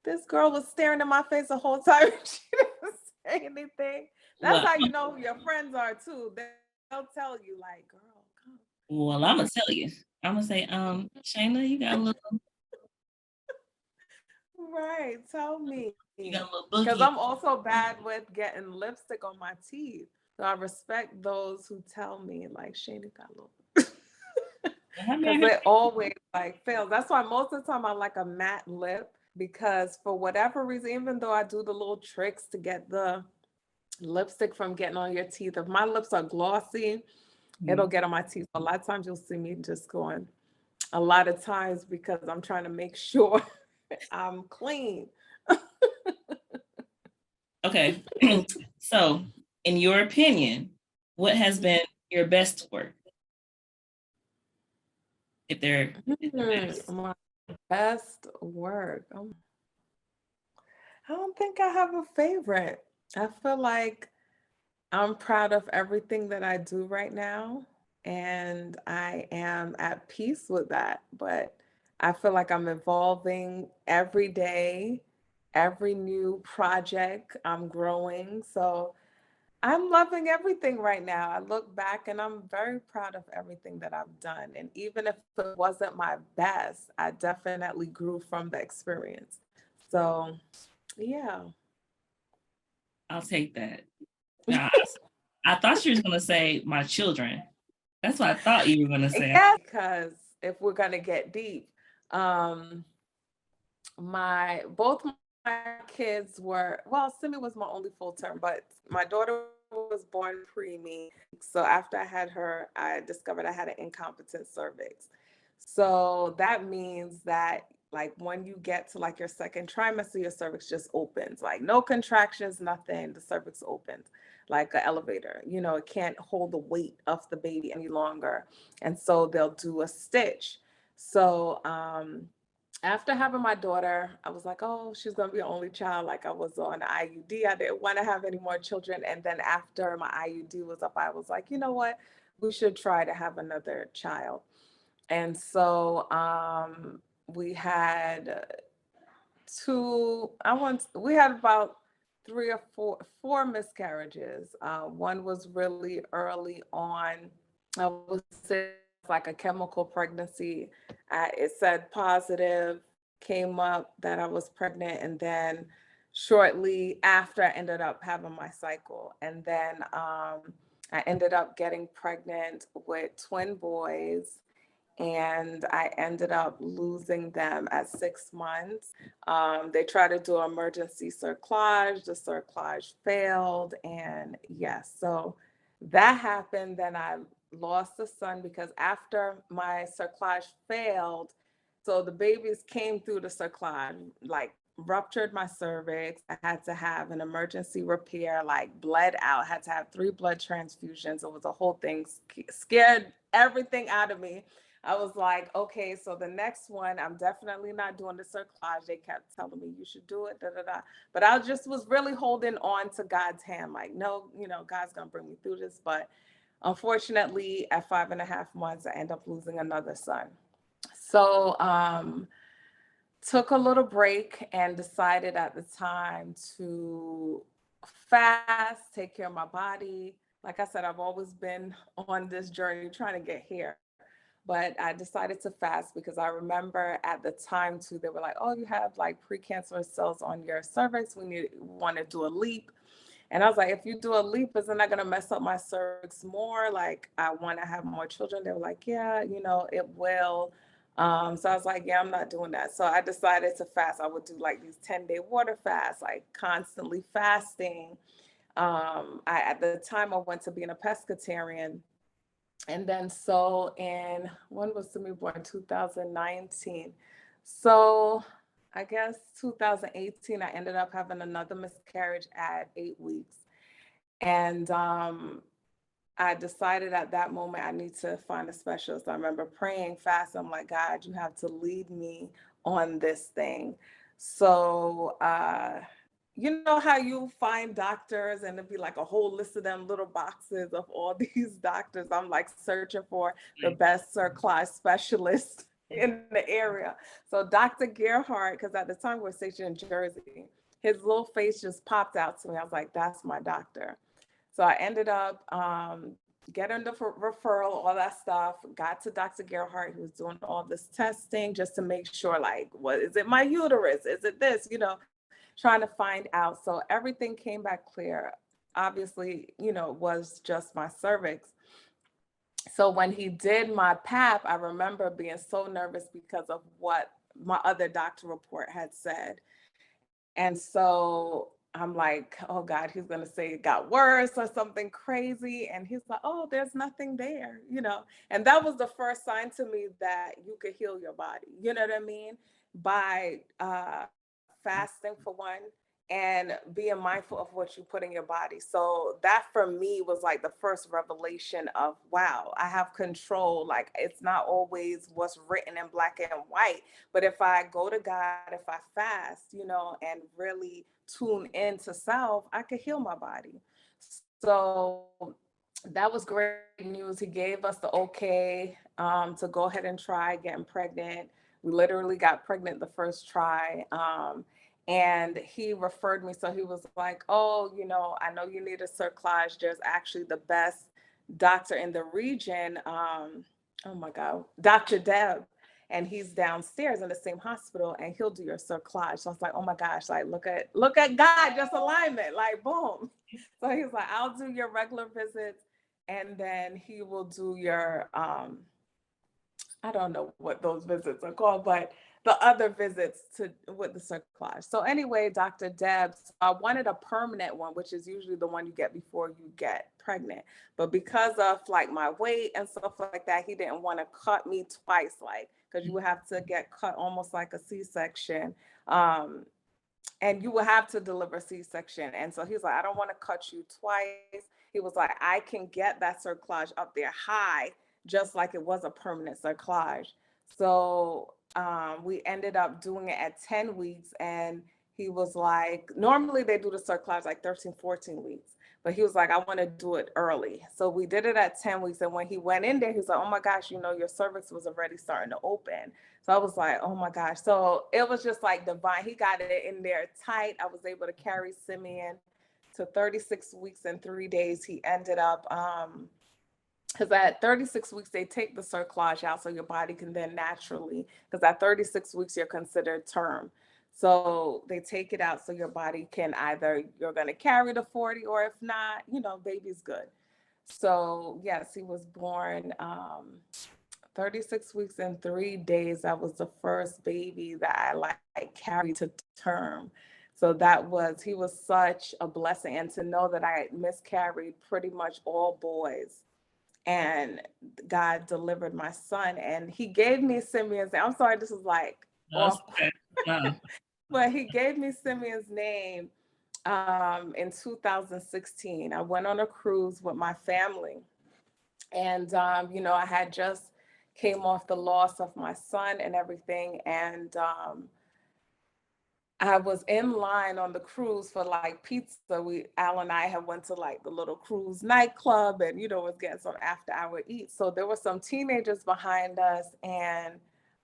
this girl was staring in my face the whole time. She didn't say anything. That's well, how you know who your friends are too. They'll tell you, like, girl, come. well, I'm gonna tell you. I'm gonna say, Shana, Right. Tell me. you got a little Because boogie. I'm also bad with getting lipstick on my teeth. So I respect those who tell me, like, Shani got a little. Because it always like fails. That's why most of the time I like a matte lip because for whatever reason, even though I do the little tricks to get the lipstick from getting on your teeth, if my lips are glossy, it'll get on my teeth. A lot of times you'll see me just going a lot of times because I'm trying to make sure I'm clean. Okay. So, in your opinion, what has been your best work? If they're best. My best work. I don't think I have a favorite. I feel like I'm proud of everything that I do right now, and I am at peace with that. But I feel like I'm evolving every day, every new project, I'm growing. So I'm loving everything right now. I look back and I'm very proud of everything that I've done. And even if it wasn't my best, I definitely grew from the experience. So, yeah. I'll take that. Now, I thought you was gonna say my children. That's what I thought you were gonna say. Yes, because if we're gonna get deep, um, my both my kids were well, Simi was my only full term, but my daughter was born preemie. So after I had her, I discovered I had an incompetent cervix. So that means that like when you get to like your second trimester, your cervix just opens, like no contractions, nothing. The cervix opens like an elevator. You know, it can't hold the weight of the baby any longer. And so they'll do a stitch. So after having my daughter, I was like, oh, she's gonna be an only child. Like I was on IUD. I didn't want to have any more children. And then after my IUD was up, I was like, you know what? We should try to have another child. And so we had we had about three or four miscarriages. One was really early on. I would say like a chemical pregnancy. It said positive, came up that I was pregnant, and then shortly after I ended up having my cycle. And then I ended up getting pregnant with twin boys, and I ended up losing them at 6 months. They tried to do emergency cerclage. The cerclage failed. And yes, so that happened. Then I lost the son because after my cerclage failed, so the babies came through the cerclage, like ruptured my cervix. I had to have an emergency repair, like bled out, had to have 3 blood transfusions. It was a whole thing, scared everything out of me. I was like, okay, so the next one, I'm definitely not doing the cerclage. They kept telling me you should do it, da da da. But I just was really holding on to God's hand, like, no, God's gonna bring me through this. But unfortunately, at 5.5 months, I end up losing another son. So took a little break and decided at the time to fast, take care of my body. Like I said, I've always been on this journey trying to get here. But I decided to fast because I remember at the time too, they were like, oh, you have like precancerous cells on your cervix. We want to do a leap. And I was like, if you do a leap, isn't that going to mess up my cervix more? Like, I want to have more children. They were like, yeah, it will. So I was like, yeah, I'm not doing that. So I decided to fast. I would do like these 10-day water fasts, like constantly fasting. At the time I went to being a pescatarian. And then so when was Simi born? 2019. So I guess 2018, I ended up having another miscarriage at 8 weeks. And I decided at that moment I need to find a specialist. I remember praying fast. I'm like, God, you have to lead me on this thing. So you know how you find doctors and it'd be like a whole list of them little boxes of all these doctors. I'm like searching for the best cerclage specialist in the area. So Dr. Gerhardt, because at the time we were stationed in Jersey, his little face just popped out to me. I was like, that's my doctor. So I ended up getting the referral, all that stuff, got to Dr. Gerhardt, who was doing all this testing just to make sure, like, what is it, my uterus? Is it this, trying to find out. So everything came back clear. Obviously, it was just my cervix. So when he did my pap, I remember being so nervous because of what my other doctor report had said. And so I'm like, oh God, he's going to say it got worse or something crazy. And he's like, oh, there's nothing there, And that was the first sign to me that you could heal your body. You know what I mean? By fasting for one, and being mindful of what you put in your body. So that for me was like the first revelation of, wow, I have control. Like, it's not always what's written in black and white, but if I go to God, if I fast, and really tune into self, I could heal my body. So that was great news. He gave us the okay to go ahead and try getting pregnant. We literally got pregnant the first try. And he referred me. So he was like, oh, I know you need a cerclage. There's actually the best doctor in the region. Oh my God, Dr. Deb. And he's downstairs in the same hospital and he'll do your cerclage. So I was like, oh my gosh, like look at God, just alignment, like boom. So he was like, I'll do your regular visits and then he will do your I don't know what those visits are called, but the other visits with the cerclage. So anyway, Dr. Debs, I wanted a permanent one, which is usually the one you get before you get pregnant. But because of like my weight and stuff like that, he didn't want to cut me twice, like, because you would have to get cut almost like a C-section. And you will have to deliver C-section. And so he's like, I don't want to cut you twice. He was like, I can get that cerclage up there high, just like it was a permanent cerclage. So we ended up doing it at 10 weeks. And he was like, normally they do the cerclage like 13, 14 weeks. But he was like, I want to do it early. So we did it at 10 weeks. And when he went in there, he was like, oh my gosh, your cervix was already starting to open. So I was like, oh my gosh. So it was just like divine. He got it in there tight. I was able to carry Simeon to 36 weeks and 3 days. He ended up because at 36 weeks, they take the cerclage out so your body can then naturally, because at 36 weeks, you're considered term. So they take it out so your body can either, you're going to carry the 40, or if not, baby's good. So yes, he was born 36 weeks and 3 days. That was the first baby that I like carried to term. So he was such a blessing. And to know that I miscarried pretty much all boys, and God delivered my son, and he gave me Simeon's name. I'm sorry, this is like off, Okay. No. but he gave me Simeon's name in 2016. I went on a cruise with my family, and I had just came off the loss of my son and everything, and I was in line on the cruise for like pizza. Al and I had went to like the little cruise nightclub, and was getting some after hour eats. So there were some teenagers behind us, and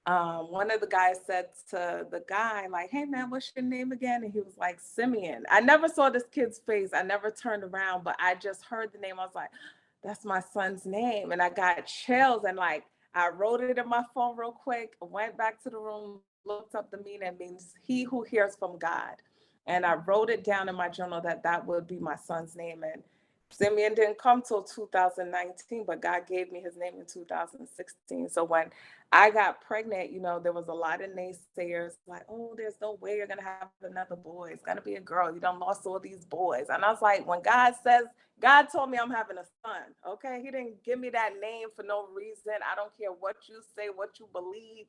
one of the guys said to the guy, like, "Hey man, what's your name again?" And he was like, "Simeon." I never saw this kid's face. I never turned around, but I just heard the name. I was like, "That's my son's name," and I got chills, and like I wrote it in my phone real quick. Went back to the room, looked up the meaning. It means he who hears from God. And I wrote it down in my journal that that would be my son's name. And Simeon didn't come till 2019, but God gave me his name in 2016. So when I got pregnant, there was a lot of naysayers like, "Oh, there's no way you're going to have another boy. It's going to be a girl. You done lost all these boys." And I was like, when God told me I'm having a son, okay? He didn't give me that name for no reason. I don't care what you say, what you believe.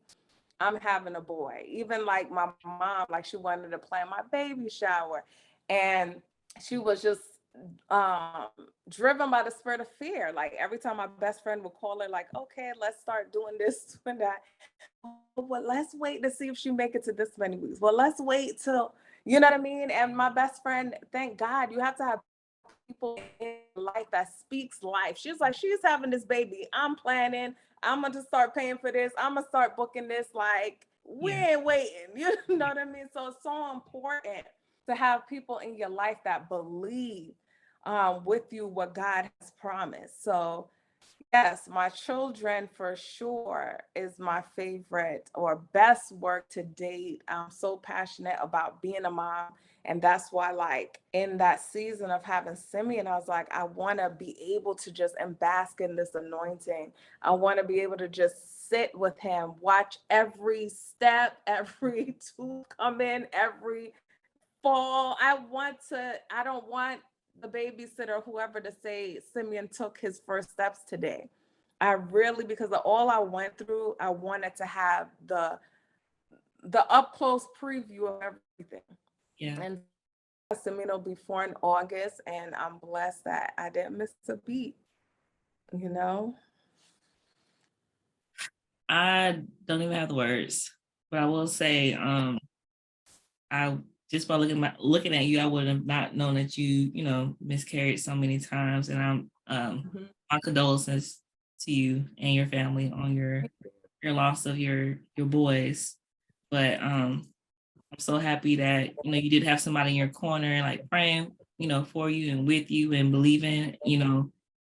I'm having a boy. Even like my mom, like she wanted to plan my baby shower. And she was just um driven by the spirit of fear. Like every time my best friend would call her, like, "Okay, let's start doing this and that." Well, let's wait to see if she make it to this many weeks. Well, let's wait till, you know what I mean? And my best friend, thank God, you have to have people in life that speaks life. She's like, "She's having this baby. I'm planning. I'm going to start paying for this. I'm going to start booking this." Like, we ain't waiting. You know what I mean? So it's so important to have people in your life that believe with you what God has promised. So yes, my children for sure is my favorite or best work to date. I'm so passionate about being a mom. And that's why, like, in that season of having Simeon, I was like, I want to be able to just bask in this anointing. I want to be able to just sit with him, watch every step, every tooth come in, every fall. I don't want the babysitter, whoever, to say Simeon took his first steps today. I really, because of all I went through, I wanted to have the up close preview of everything. Yeah. And Simeon will be 4 in August, and I'm blessed that I didn't miss a beat. You know, I don't even have the words, but I will say, I just by looking at you, I would have not known that you miscarried so many times, and my condolences to you and your family on your loss of your boys. But I'm so happy that you did have somebody in your corner and like praying for you and with you and believing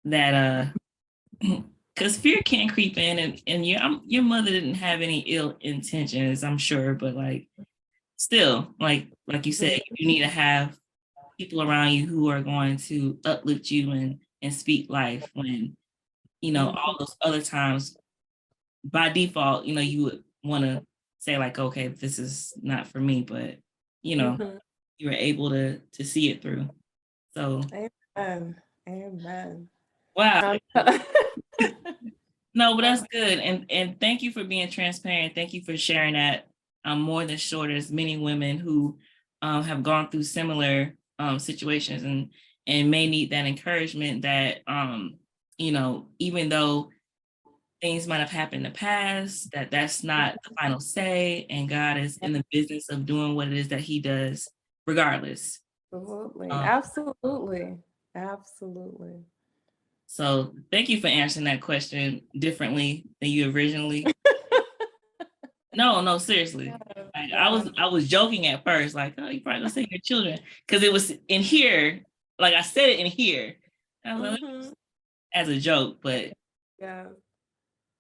that because fear can creep in, and your mother didn't have any ill intentions, I'm sure, but like still, like you said, you need to have people around you who are going to uplift you and speak life when all those other times by default you would want to say like, okay, this is not for me, but you were able to see it through. So amen. wow. No, but that's good. And thank you for being transparent. Thank you for sharing that. More than sure there's many women who have gone through similar situations and may need that encouragement that even though things might have happened in the past, that's not the final say, and God is in the business of doing what it is that he does regardless. Absolutely. So thank you for answering that question differently than you originally. No, seriously. Like, I was joking at first, like, oh, you probably gonna say your children, because it was in here, like I said it in here. I was like, as a joke, but Yeah.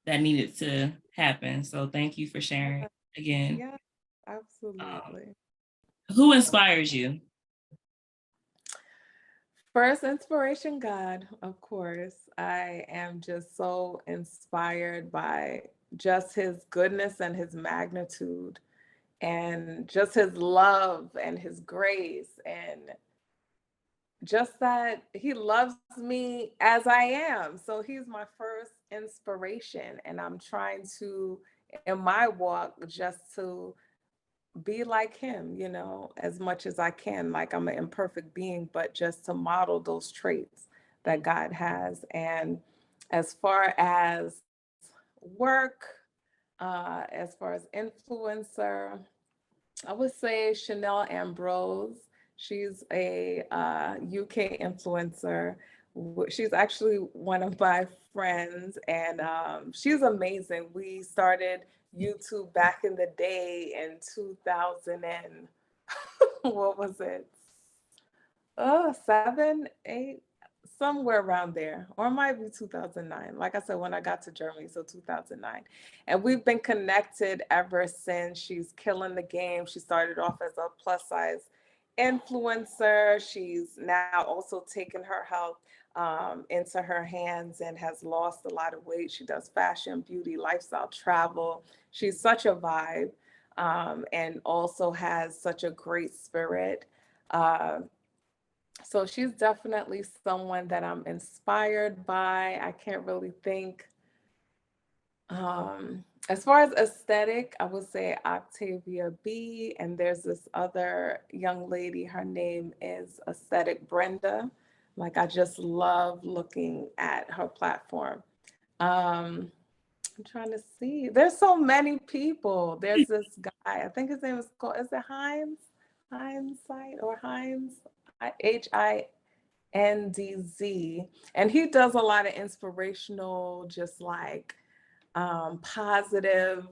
that needed to happen. So thank you for sharing again. Yeah, absolutely. Who inspires you? First inspiration, God, of course. I am just so inspired by just his goodness and his magnitude and just his love and his grace and just that he loves me as I am. So he's my first inspiration. And I'm trying to, in my walk, just to be like him, as much as I can. Like I'm an imperfect being, but just to model those traits that God has. And as far as work, as far as influencer, I would say Chanel Ambrose. She's a UK influencer. She's actually one of my friends, and she's amazing. We started YouTube back in the day in 2000 and what was it? 7, 8, somewhere around there, or it might be 2009. Like I said, when I got to Germany, so 2009. And we've been connected ever since. She's killing the game. She started off as a plus size influencer. She's now also taken her health into her hands and has lost a lot of weight. She does fashion, beauty, lifestyle, travel. She's such a vibe, and also has such a great spirit. Uh, so she's definitely someone that I'm inspired by. I can't really think. As far as aesthetic, I would say Octavia B. And there's this other young lady, her name is Aesthetic Brenda. Like I just love looking at her platform. I'm trying to see. There's so many people. There's this guy, I think his name is called, is it Himes? Himes site or Himes? HINDZ. And he does a lot of inspirational, just like positive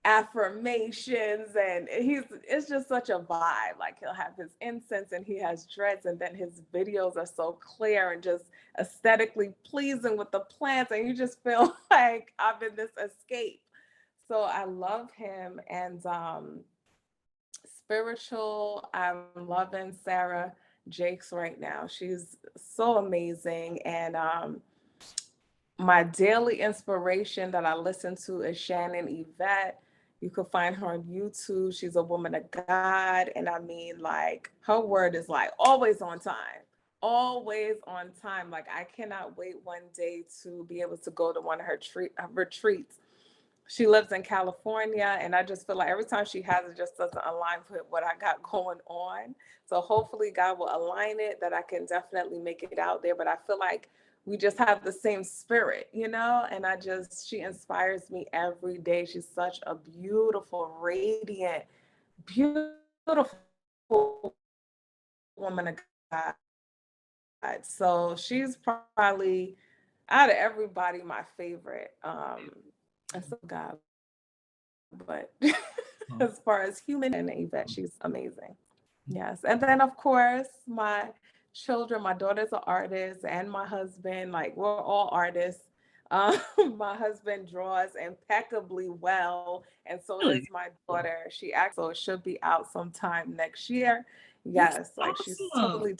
affirmations, and it's just such a vibe. Like he'll have his incense and he has dreads, and then his videos are so clear and just aesthetically pleasing with the plants, and you just feel like I'm in this escape. So I love him. And spiritual, I'm loving Sarah Jakes right now. She's so amazing. And my daily inspiration that I listen to is Shannon Yvette. You can find her on YouTube. She's a woman of God. And I mean, like, her word is like always on time, always on time. Like, I cannot wait one day to be able to go to one of her retreats. She lives in California, and I just feel like every time she has it just doesn't align with what I got going on. So hopefully God will align it that I can definitely make it out there. But I feel like we just have the same spirit, and she inspires me every day. She's such a beautiful, radiant, beautiful woman of God. So she's probably out of everybody my favorite. And so God, but as far as human and Yvette, she's amazing. Yes. And then of course my children, my daughter's an artist, and my husband, like we're all artists. My husband draws impeccably well, and so Really? does my daughter. She acts, so it should be out sometime next year. That's Yes, like she's awesome. totally.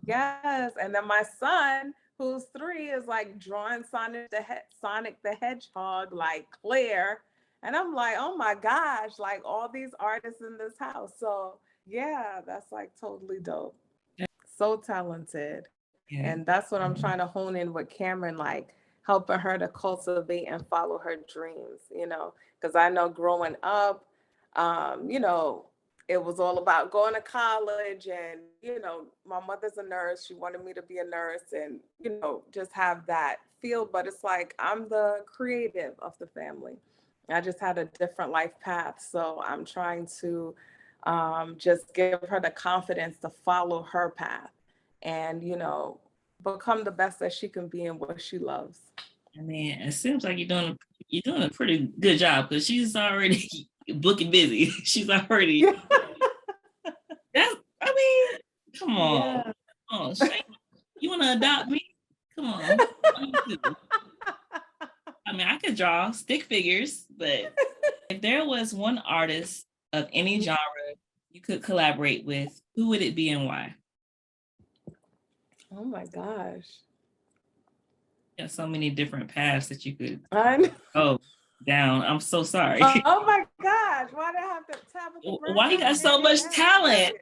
Yes, and then my son, who's 3, is like drawing Sonic the Hedgehog, like clear, and I'm like, oh my gosh, like all these artists in this house. So yeah, that's like totally dope. So talented, Yeah. and that's what I'm trying to hone in with Cameron, like helping her to cultivate and follow her dreams. Because I know growing up, it was all about going to college, and my mother's a nurse. She wanted me to be a nurse, and just have that field. But it's like I'm the creative of the family. I just had a different life path, so I'm trying to just give her the confidence to follow her path, and become the best that she can be in what she loves. I mean, it seems like you're doing a pretty good job because she's already booking busy. She's already that's I mean, come on. Yeah. Oh, Shane, you wanna adopt me? Come on. too. I mean, I could draw stick figures, but if there was one artist of any genre you could collaborate with, who would it be and why? Oh my gosh. There's so many different paths that you could I know. go down. I'm so sorry. Oh my gosh. Why did I have to Tabitha Brown? Why you got so much talent?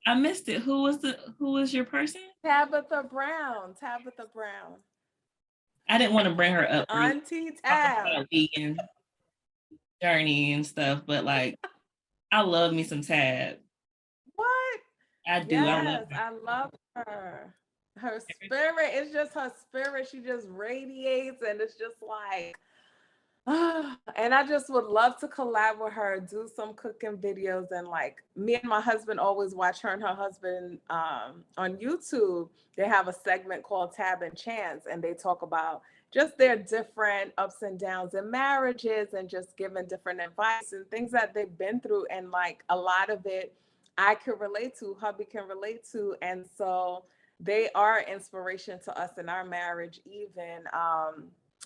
I missed it. Who was your person? Tabitha Brown. Tabitha Brown. I didn't want to bring her up. Auntie Tab. Vegan journey and stuff, but like, I love me some Tab. What? I do. Yes, I love her. Her spirit, it's just her spirit. She just radiates, and it's just like, and I just would love to collab with her, do some cooking videos, and like me and my husband always watch her and her husband on YouTube. They have a segment called Tab and Chance, and they talk about just their different ups and downs in marriages and just giving different advice and things that they've been through. And like a lot of it I can relate to, hubby can relate to. And so they are inspiration to us in our marriage, even.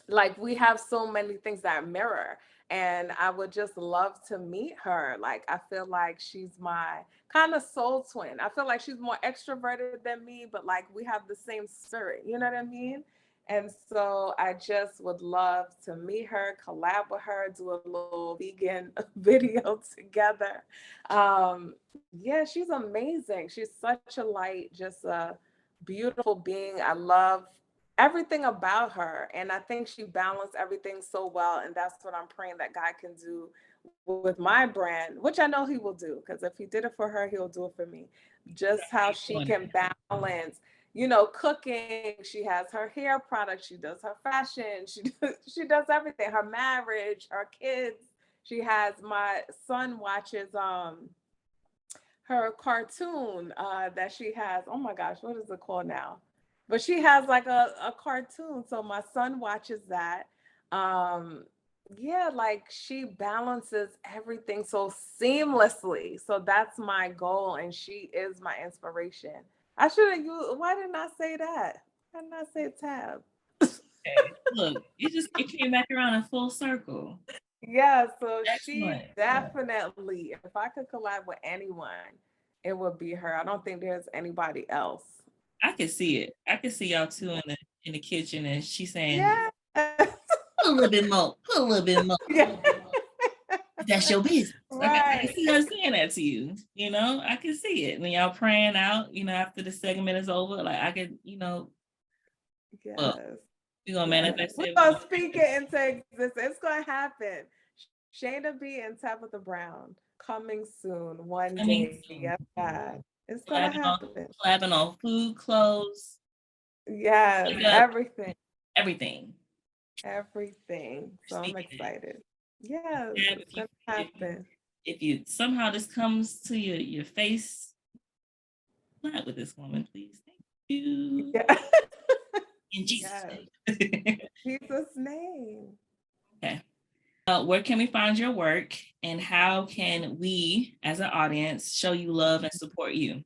Like we have so many things that mirror, and I would just love to meet her. Like I feel like she's my kind of soul twin. I feel like she's more extroverted than me, but like we have the same spirit, you know what I mean? And so I just would love to meet her, collab with her, do a little vegan video together. Yeah, she's amazing. She's such a light, just a beautiful being. I love everything about her. And I think she balanced everything so well. And that's what I'm praying that God can do with my brand, which I know he will do, because if he did it for her, he'll do it for me. Just how she can balance, you know, cooking. She has her hair products. She does her fashion. She does everything. Her marriage, her kids. She has, my son watches her cartoon that she has. Oh my gosh, what is it called now? But she has like a cartoon. So my son watches that. Yeah, like she balances everything so seamlessly. So that's my goal. And she is my inspiration. I should have used, why didn't I say that? Why didn't I say Tab? Okay. Look, it came back around in full circle. Yeah, so Excellent. she definitely, if I could collab with anyone, it would be her. I don't think there's anybody else. I could see it. I could see y'all two in the kitchen, and she's saying, Yeah. put a little bit more, put a little bit more. Yeah. That's your business. Right. I can see her saying that to you. You know, I can see it when y'all praying out. You know, after the segment is over, like I could, you know, Yes. well, we're gonna manifest We're it. gonna speak it into existence. It's gonna happen. Shana B and Tabitha Brown coming soon. One day. Yes, God. It's gonna happen. Collabing on food, clothes. Yes, everything. Everything. Everything. So I'm excited. Yes, it's gonna happen. If you somehow this comes to your face, not with this woman, please. Thank you. Yeah. In Jesus' name. Jesus' name. Okay. Where can we find your work, and how can we, as an audience, show you love and support you?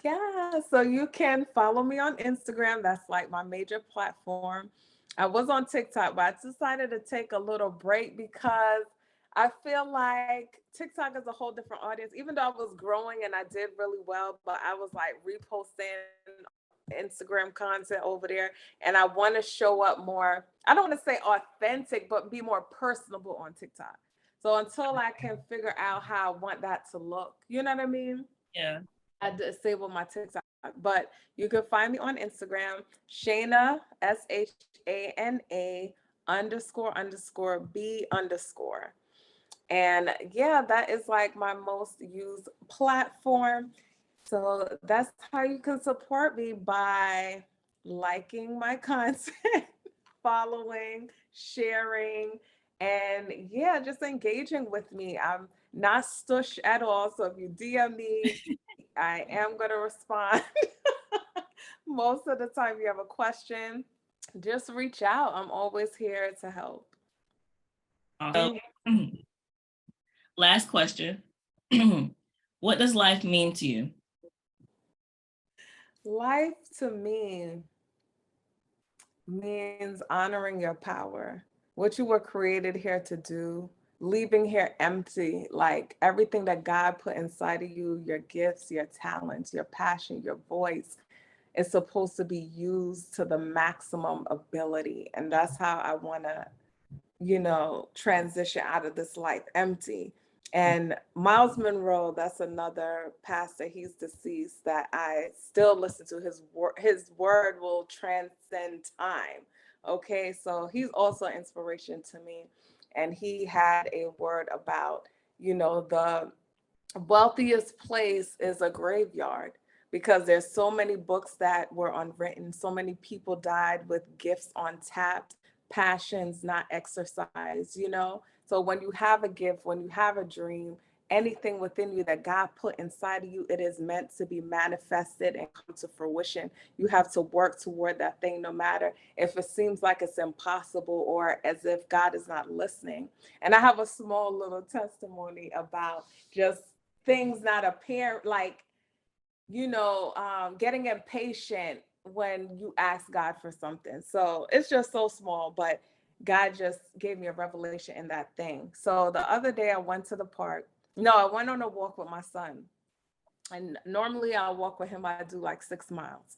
Yeah, so you can follow me on Instagram. That's like my major platform. I was on TikTok, but I decided to take a little break because I feel like TikTok is a whole different audience. Even though I was growing and I did really well, but I was like reposting Instagram content over there, and I want to show up more. I don't want to say authentic, but be more personable on TikTok. So until I can figure out how I want that to look, you know what I mean? Yeah. I disabled my TikTok, but you can find me on Instagram, Shana, SHANA __ B _. And yeah, that is like my most used platform. So that's how you can support me, by liking my content, following, sharing, and yeah, just engaging with me. I'm not stush at all. So if you DM me, I am going to respond. Most of the time, you have a question, just reach out. I'm always here to help. Last question. What does life mean to you? Life to me, means honoring your power, what you were created here to do, leaving here empty, like everything that God put inside of you, your gifts, your talents, your passion, your voice is supposed to be used to the maximum ability. And that's how I want to, transition out of this life empty. And Miles Monroe, that's another pastor, he's deceased, that I still listen to. His word will transcend time. Okay, so he's also an inspiration to me. And he had a word about, the wealthiest place is a graveyard, because there's so many books that were unwritten, so many people died with gifts untapped, passions not exercised. So when you have a gift, when you have a dream, anything within you that God put inside of you, it is meant to be manifested and come to fruition. You have to work toward that thing, no matter if it seems like it's impossible or as if God is not listening. And I have a small little testimony about just things not appear, like, getting impatient when you ask God for something. So it's just so small, but God just gave me a revelation in that thing. So the other day I went to the park. No, I went on a walk with my son. And normally I'll walk with him, I do like 6 miles.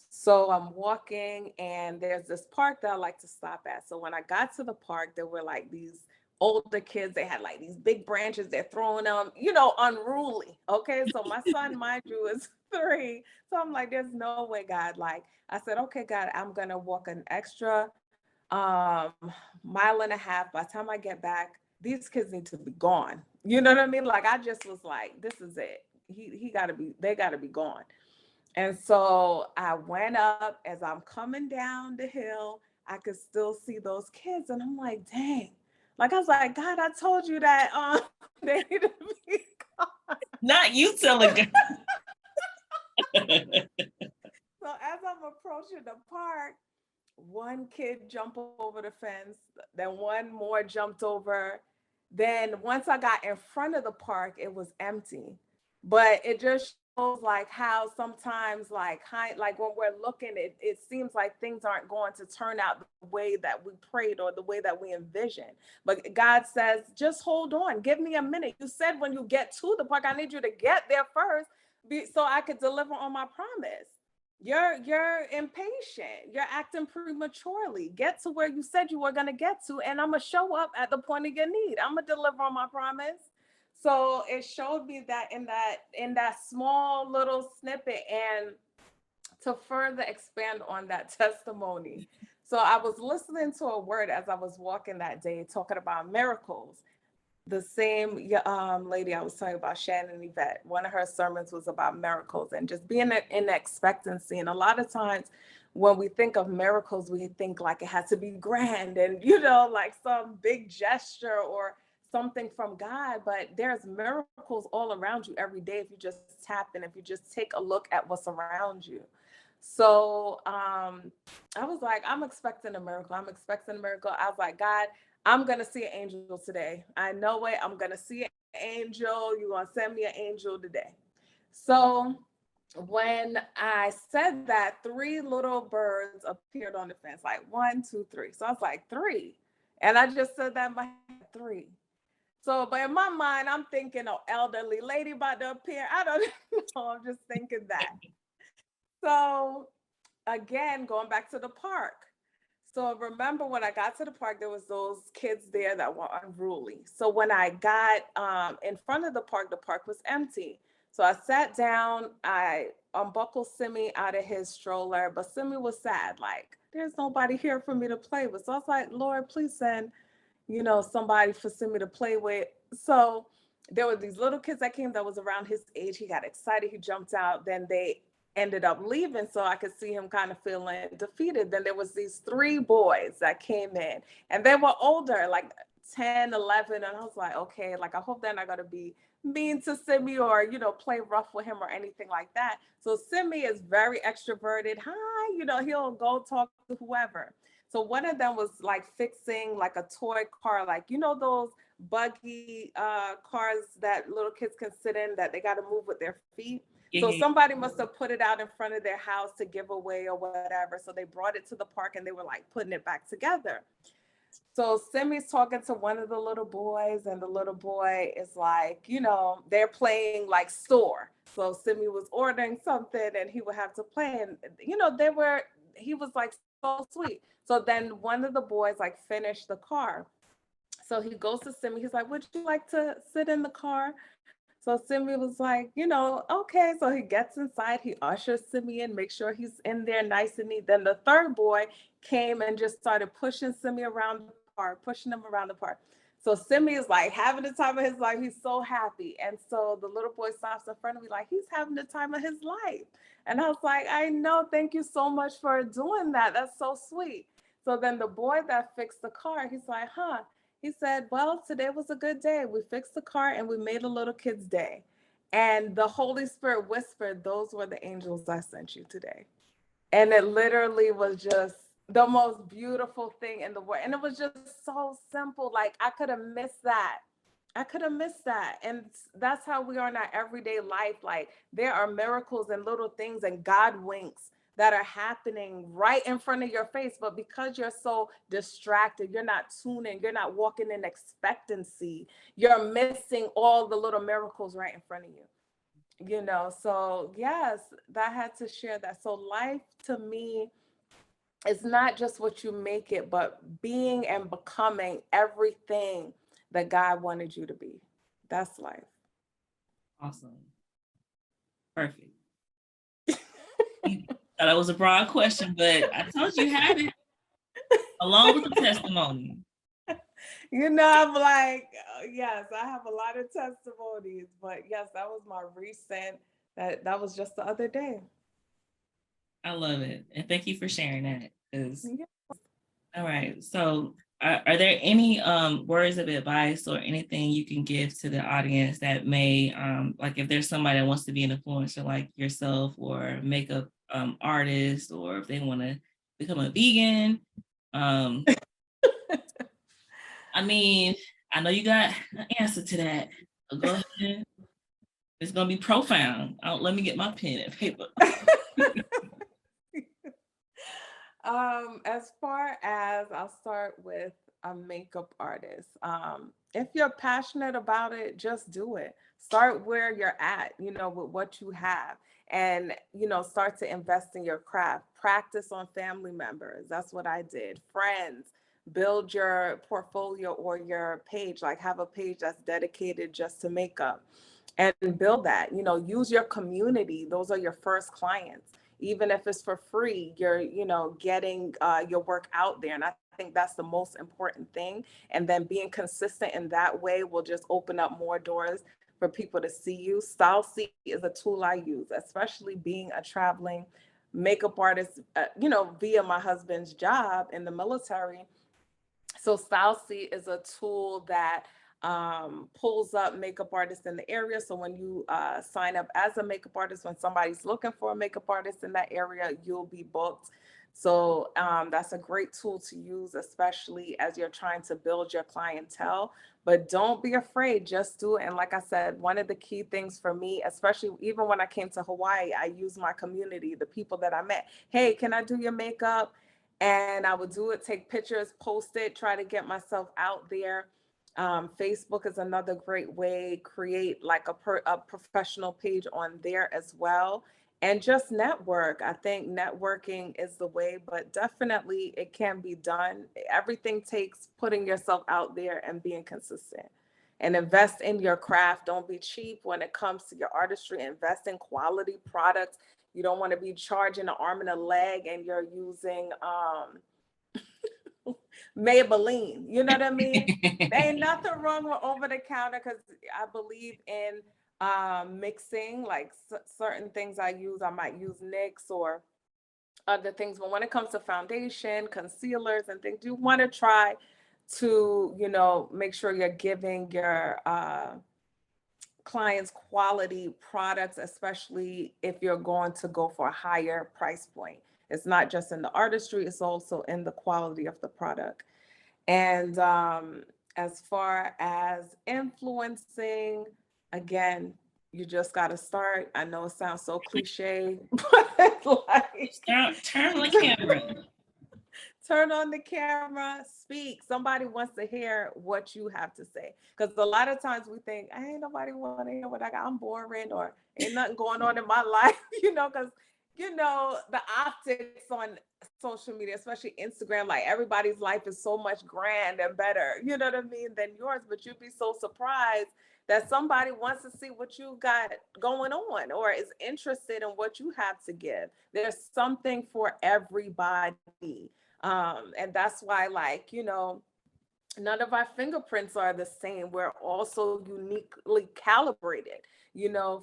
So I'm walking and there's this park that I like to stop at. So when I got to the park, there were like these older kids. They had like these big branches. They're throwing them, unruly. Okay. So my son, mind you, is 3. So I'm like, there's no way, God. Like I said, okay, God, I'm going to walk an extra mile and a half. By the time I get back, these kids need to be gone. You know what I mean? Like I just was like, this is it. They gotta be gone. And so I went up. As I'm coming down the hill, I could still see those kids. And I'm like, dang. Like I was like, God, I told you that they need to be gone. Not you telling God. So as I'm approaching the park, one kid jumped over the fence, then one more jumped over. Then once I got in front of the park, it was empty. But it just shows like how sometimes like when we're looking, it seems like things aren't going to turn out the way that we prayed or the way that we envisioned. But God says, just hold on, give me a minute. You said when you get to the park, I need you to get there first so I could deliver on my promise. You're impatient. You're acting prematurely. Get to where you said you were gonna get to, and I'm gonna show up at the point of your need. I'm gonna deliver on my promise. So it showed me that in that small little snippet, and to further expand on that testimony. So I was listening to a word as I was walking that day, talking about miracles. The same lady I was talking about, Shana and Yvette, one of her sermons was about miracles and just being in expectancy. And a lot of times when we think of miracles, we think like it has to be grand and, like some big gesture or something from God. But there's miracles all around you every day if you just tap in, if you just take a look at what's around you. So I was like, I'm expecting a miracle. I'm expecting a miracle. I was like, God, I'm going to see an angel today. I know it. I'm going to see an angel. You're going to send me an angel today. So when I said that, 3 little birds appeared on the fence, like 1, 2, 3. So I was like, 3. And I just said that in my head, 3. So, but in my mind, I'm thinking, oh, elderly lady about to appear. I don't know. I'm just thinking that. So again, going back to the park. So remember when I got to the park, there was those kids there that were unruly. So when I got in front of the park was empty. So I sat down, I unbuckled Simi out of his stroller, but Simi was sad, like there's nobody here for me to play with. So I was like, Lord, please send, somebody for Simi to play with. So there were these little kids that came that was around his age. He got excited, he jumped out, then they ended up leaving, so I could see him kind of feeling defeated. Then there was these 3 boys that came in and they were older, like 10, 11. And I was like, okay, like I hope they're not going to be mean to Simi or, play rough with him or anything like that. So Simi is very extroverted. Hi, he'll go talk to whoever. So one of them was like fixing like a toy car, like, those buggy cars that little kids can sit in that they got to move with their feet. Yeah, So yeah, somebody must have put it out in front of their house to give away or whatever. So they brought it to the park and they were like putting it back together. So Simi's talking to one of the little boys, and the little boy is like, they're playing like store. So Simi was ordering something and he would have to play. And, he was like so sweet. So then one of the boys like finished the car. So he goes to Simi. He's like, would you like to sit in the car? So Simi was like, okay. So he gets inside, he ushers Simi in, make sure he's in there nice and neat. Then the third boy came and just started pushing Simi around the park, pushing him around the park. So Simi is like having the time of his life. He's so happy. And so the little boy stops in front of me like, he's having the time of his life. And I was like, I know, thank you so much for doing that. That's so sweet. So then the boy that fixed the car, he's like, huh? He said, well, today was a good day. We fixed the car and we made a little kid's day. And the Holy Spirit whispered, those were the angels I sent you today. And it literally was just the most beautiful thing in the world. And it was just so simple. Like I could have missed that. I could have missed that. And that's how we are in our everyday life. Like there are miracles and little things and God winks that are happening right in front of your face. But because you're so distracted, you're not tuning, you're not walking in expectancy, you're missing all the little miracles right in front of you. So yes, that had to share that. So life to me is not just what you make it, but being and becoming everything that God wanted you to be. That's life. awesome. Perfect. That was a broad question, but I told you had it along with the testimony. I'm like, yes, I have a lot of testimonies, but yes, that was my recent, that was just the other day. I love it. And thank you for sharing that. Yeah. All right. So are there any words of advice or anything you can give to the audience that may like if there's somebody that wants to be an influencer like yourself or makeup artist, or if they want to become a vegan? I mean, I know you got an answer to that. So go ahead. It's gonna be profound. Let me get my pen and paper. As far as, I'll start with a makeup artist. If you're passionate about it, just do it. Start where you're at, with what you have, and, start to invest in your craft. Practice on family members. That's what I did. Friends. Build your portfolio or your page, like have a page that's dedicated just to makeup and build that. Use your community. Those are your first clients. Even if it's for free, you're getting your work out there, and I think that's the most important thing. And then being consistent in that way will just open up more doors for people to see you. Style Seek is a tool I use, especially being a traveling makeup artist, via my husband's job in the military. So StyleSeat is a tool that pulls up makeup artists in the area. So when you sign up as a makeup artist, when somebody's looking for a makeup artist in that area, you'll be booked. So that's a great tool to use, especially as you're trying to build your clientele. But don't be afraid, just do it. And like I said, one of the key things for me, especially even when I came to Hawaii, I used my community, the people that I met. Hey, can I do your makeup? And I would do it, take pictures, post it, try to get myself out there. Facebook is another great way. Create like a professional page on there as well. And just network. I think networking is the way, but definitely it can be done. Everything takes putting yourself out there and being consistent. And invest in your craft. Don't be cheap when it comes to your artistry. Invest in quality products. You don't want to be charging an arm and a leg and you're using Maybelline. You know what I mean? There ain't nothing wrong with over the counter, because I believe in mixing. Like certain things I might use NYX or other things. But when it comes to foundation, concealers, and things, you want to try to, make sure you're giving your clients quality products, especially if you're going to go for a higher price point. It's not just in the artistry, it's also in the quality of the product. And as far as influencing, again, You just got to start. I know it sounds so cliche, but like, Turn on the camera. turn on the camera, speak. Somebody wants to hear what you have to say. Because a lot of times we think, ain't nobody want to hear what I got. I'm boring, or ain't nothing going on in my life, because, the optics on social media, especially Instagram, like everybody's life is so much grand and better, you know what I mean, than yours. But you'd be so surprised that somebody wants to see what you got going on or is interested in what you have to give. There's something for everybody. And that's why, like, none of our fingerprints are the same. We're also uniquely calibrated,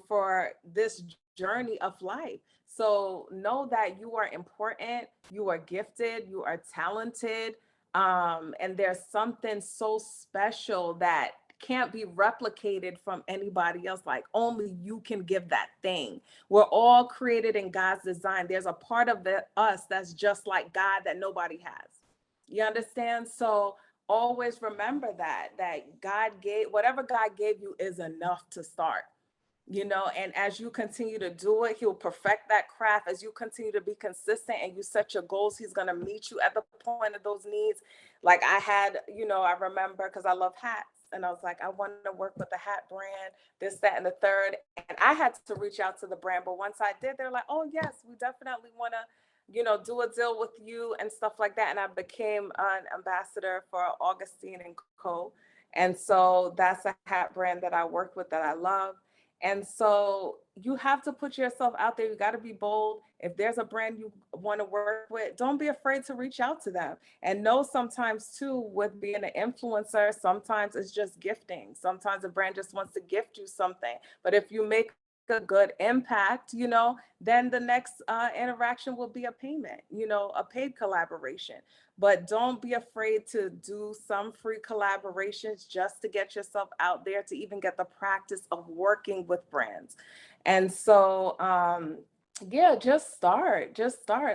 for this journey of life. So know that you are important, you are gifted, you are talented. And there's something so special that can't be replicated from anybody else. Like only you can give that thing. We're all created in God's design. There's a part of us that's just like God that nobody has. You understand? So always remember that God gave, whatever God gave you is enough to start. And as you continue to do it, he'll perfect that craft. As you continue to be consistent and you set your goals, he's going to meet you at the point of those needs. Like I had, I remember, because I love hats, and I was like, I want to work with a hat brand, this, that, and the third. And I had to reach out to the brand, but once I did, they're like, oh yes, we definitely want to do a deal with you and stuff like that. And I became an ambassador for Augustine and Co. And so that's a hat brand that I work with that I love. And so you have to put yourself out there. You got to be bold. If there's a brand you want to work with, don't be afraid to reach out to them. And know sometimes too, with being an influencer, sometimes it's just gifting. Sometimes a brand just wants to gift you something. But if you make a good impact, then the next interaction will be a payment, a paid collaboration. But don't be afraid to do some free collaborations just to get yourself out there, to even get the practice of working with brands. And so, yeah, just start.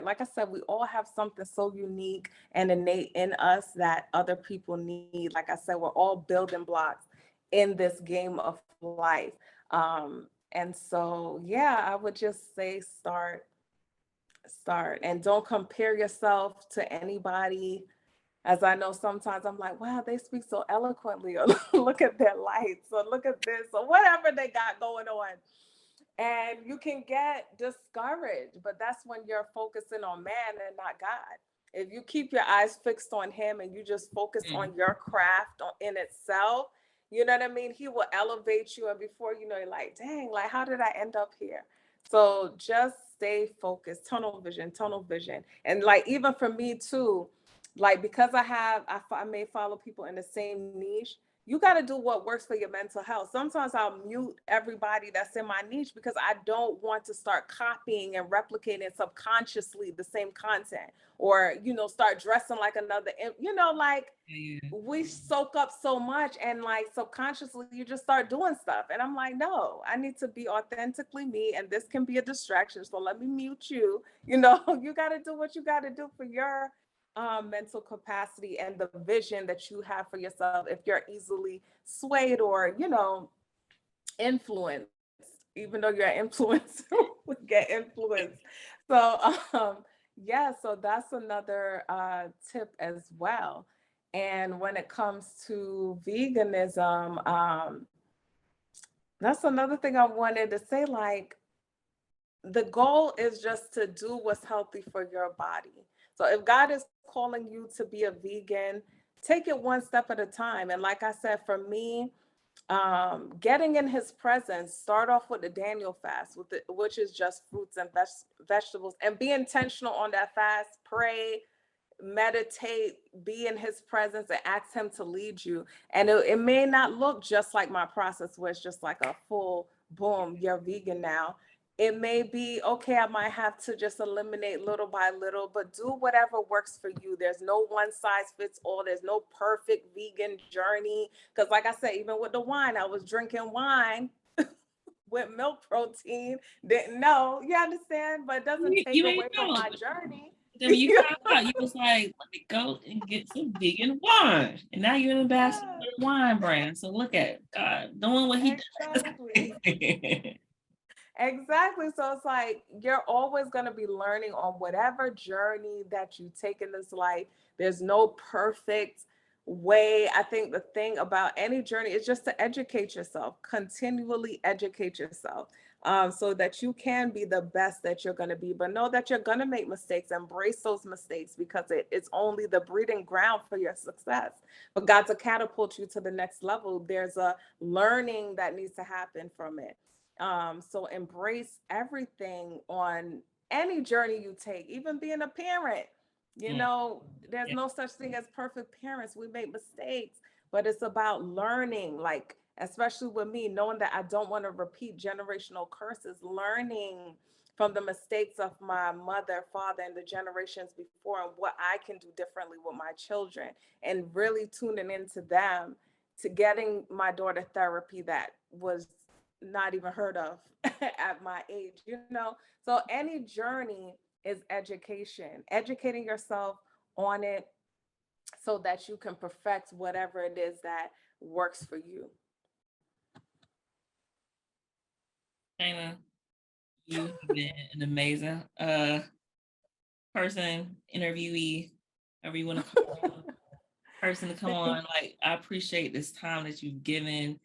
Like I said, we all have something so unique and innate in us that other people need. Like I said, we're all building blocks in this game of life. And so, yeah, I would just say start, and don't compare yourself to anybody. As I know, sometimes I'm like, wow, they speak so eloquently, or look at their lights, or look at this, or whatever they got going on. And you can get discouraged, but that's when you're focusing on man and not God. If you keep your eyes fixed on him and you just focus on your craft in itself, you know what I mean? He will elevate you. And before you know, you're like, dang, like, how did I end up here? So just stay focused, tunnel vision. And like, even for me too, like, because I may follow people in the same niche, you got to do what works for your mental health. Sometimes I'll mute everybody that's in my niche because I don't want to start copying and replicating subconsciously the same content, or, start dressing like another, like we soak up so much, and like subconsciously you just start doing stuff. And I'm like, no, I need to be authentically me, and this can be a distraction. So let me mute you. You got to do what you got to do for your mental capacity and the vision that you have for yourself. If you're easily swayed or influenced, even though you're an influencer, we get influenced. So yeah, so that's another tip as well. And when it comes to veganism, that's another thing I wanted to say. Like, the goal is just to do what's healthy for your body. So if God is calling you to be a vegan, take it one step at a time. And like I said, for me, getting in his presence, start off with the Daniel fast, which is just fruits and vegetables, and be intentional on that fast. Pray, meditate, be in his presence, and ask him to lead you. And it may not look just like my process, where it's just like a full boom, you're vegan now. It may be, okay, I might have to just eliminate little by little, but do whatever works for you. There's no one size fits all. There's no perfect vegan journey. Because like I said, even with the wine, I was drinking wine with milk protein. Didn't know, you understand? But it doesn't take You away ain't from know. my journey. Then when you found out, you was like, let me go and get some vegan wine. And now you're an ambassador for the wine brand. So look at God doing what he Exactly. does. Exactly. So it's like you're always going to be learning on whatever journey that you take in this life. There's no perfect way. I think the thing about any journey is just to educate yourself, continually educate yourself, so that you can be the best that you're going to be. But know that you're going to make mistakes, embrace those mistakes, because it's only the breeding ground for your success. But God, to catapult you to the next level, there's a learning that needs to happen from it. So embrace everything on any journey you take, even being a parent. You Yeah. know, there's Yeah. no such thing as perfect parents. We make mistakes, but it's about learning, like, especially with me, knowing that I don't want to repeat generational curses, learning from the mistakes of my mother, father, and the generations before, and what I can do differently with my children, and really tuning into them, to getting my daughter therapy that was not even heard of at my age, you know? So any journey is education, educating yourself on it so that you can perfect whatever it is that works for you. Shayna, you have been an amazing person, interviewee, however you want to call it, person to come on. Like, I appreciate this time that you've given.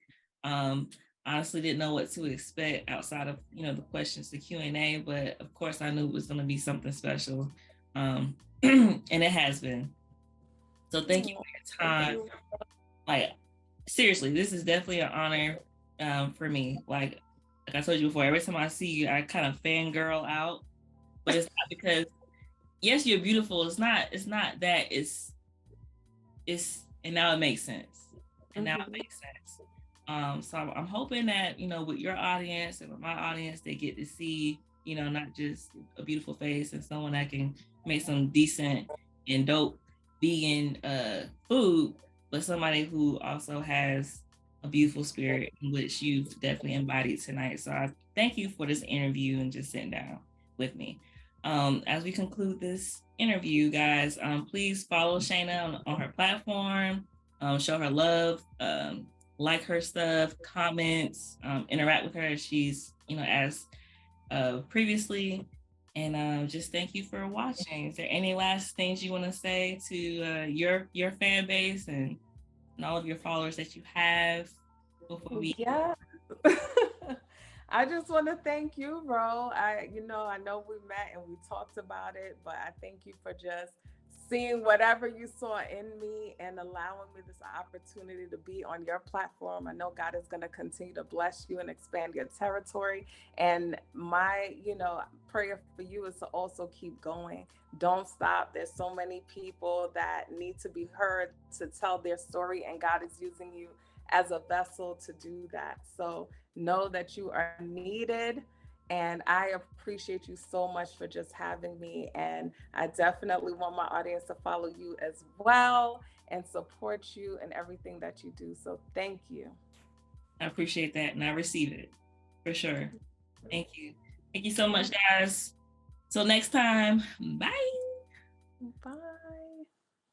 Um, Honestly didn't know what to expect outside of, the questions, the Q&A, but of course I knew it was going to be something special. And it has been. So thank you for your Thank time. you. Like, seriously, this is definitely an honor for me. Like I told you before, every time I see you, I kind of fangirl out, but it's not because, yes, you're beautiful. It's not that. And now it makes sense. And now it makes sense. So I'm hoping that, with your audience and with my audience, they get to see, not just a beautiful face and someone that can make some decent and dope vegan food, but somebody who also has a beautiful spirit, in which you've definitely embodied tonight. So I thank you for this interview and just sitting down with me. As we conclude this interview, guys, please follow Shana on her platform, show her love, like her stuff, comments, interact with her as she's, as previously. And just thank you for watching. Is there any last things you want to say to your fan base and all of your followers that you have before we? Yeah. I just want to thank you, bro. I know we met and we talked about it, but I thank you for just seeing whatever you saw in me and allowing me this opportunity to be on your platform. I know God is going to continue to bless you and expand your territory. And my, prayer for you is to also keep going. Don't stop. There's so many people that need to be heard to tell their story, and God is using you as a vessel to do that. So know that you are needed. And I appreciate you so much for just having me. And I definitely want my audience to follow you as well and support you in everything that you do. So thank you. I appreciate that, and I receive it for sure. Thank you. Thank you so much, guys. Till next time. Bye. Bye.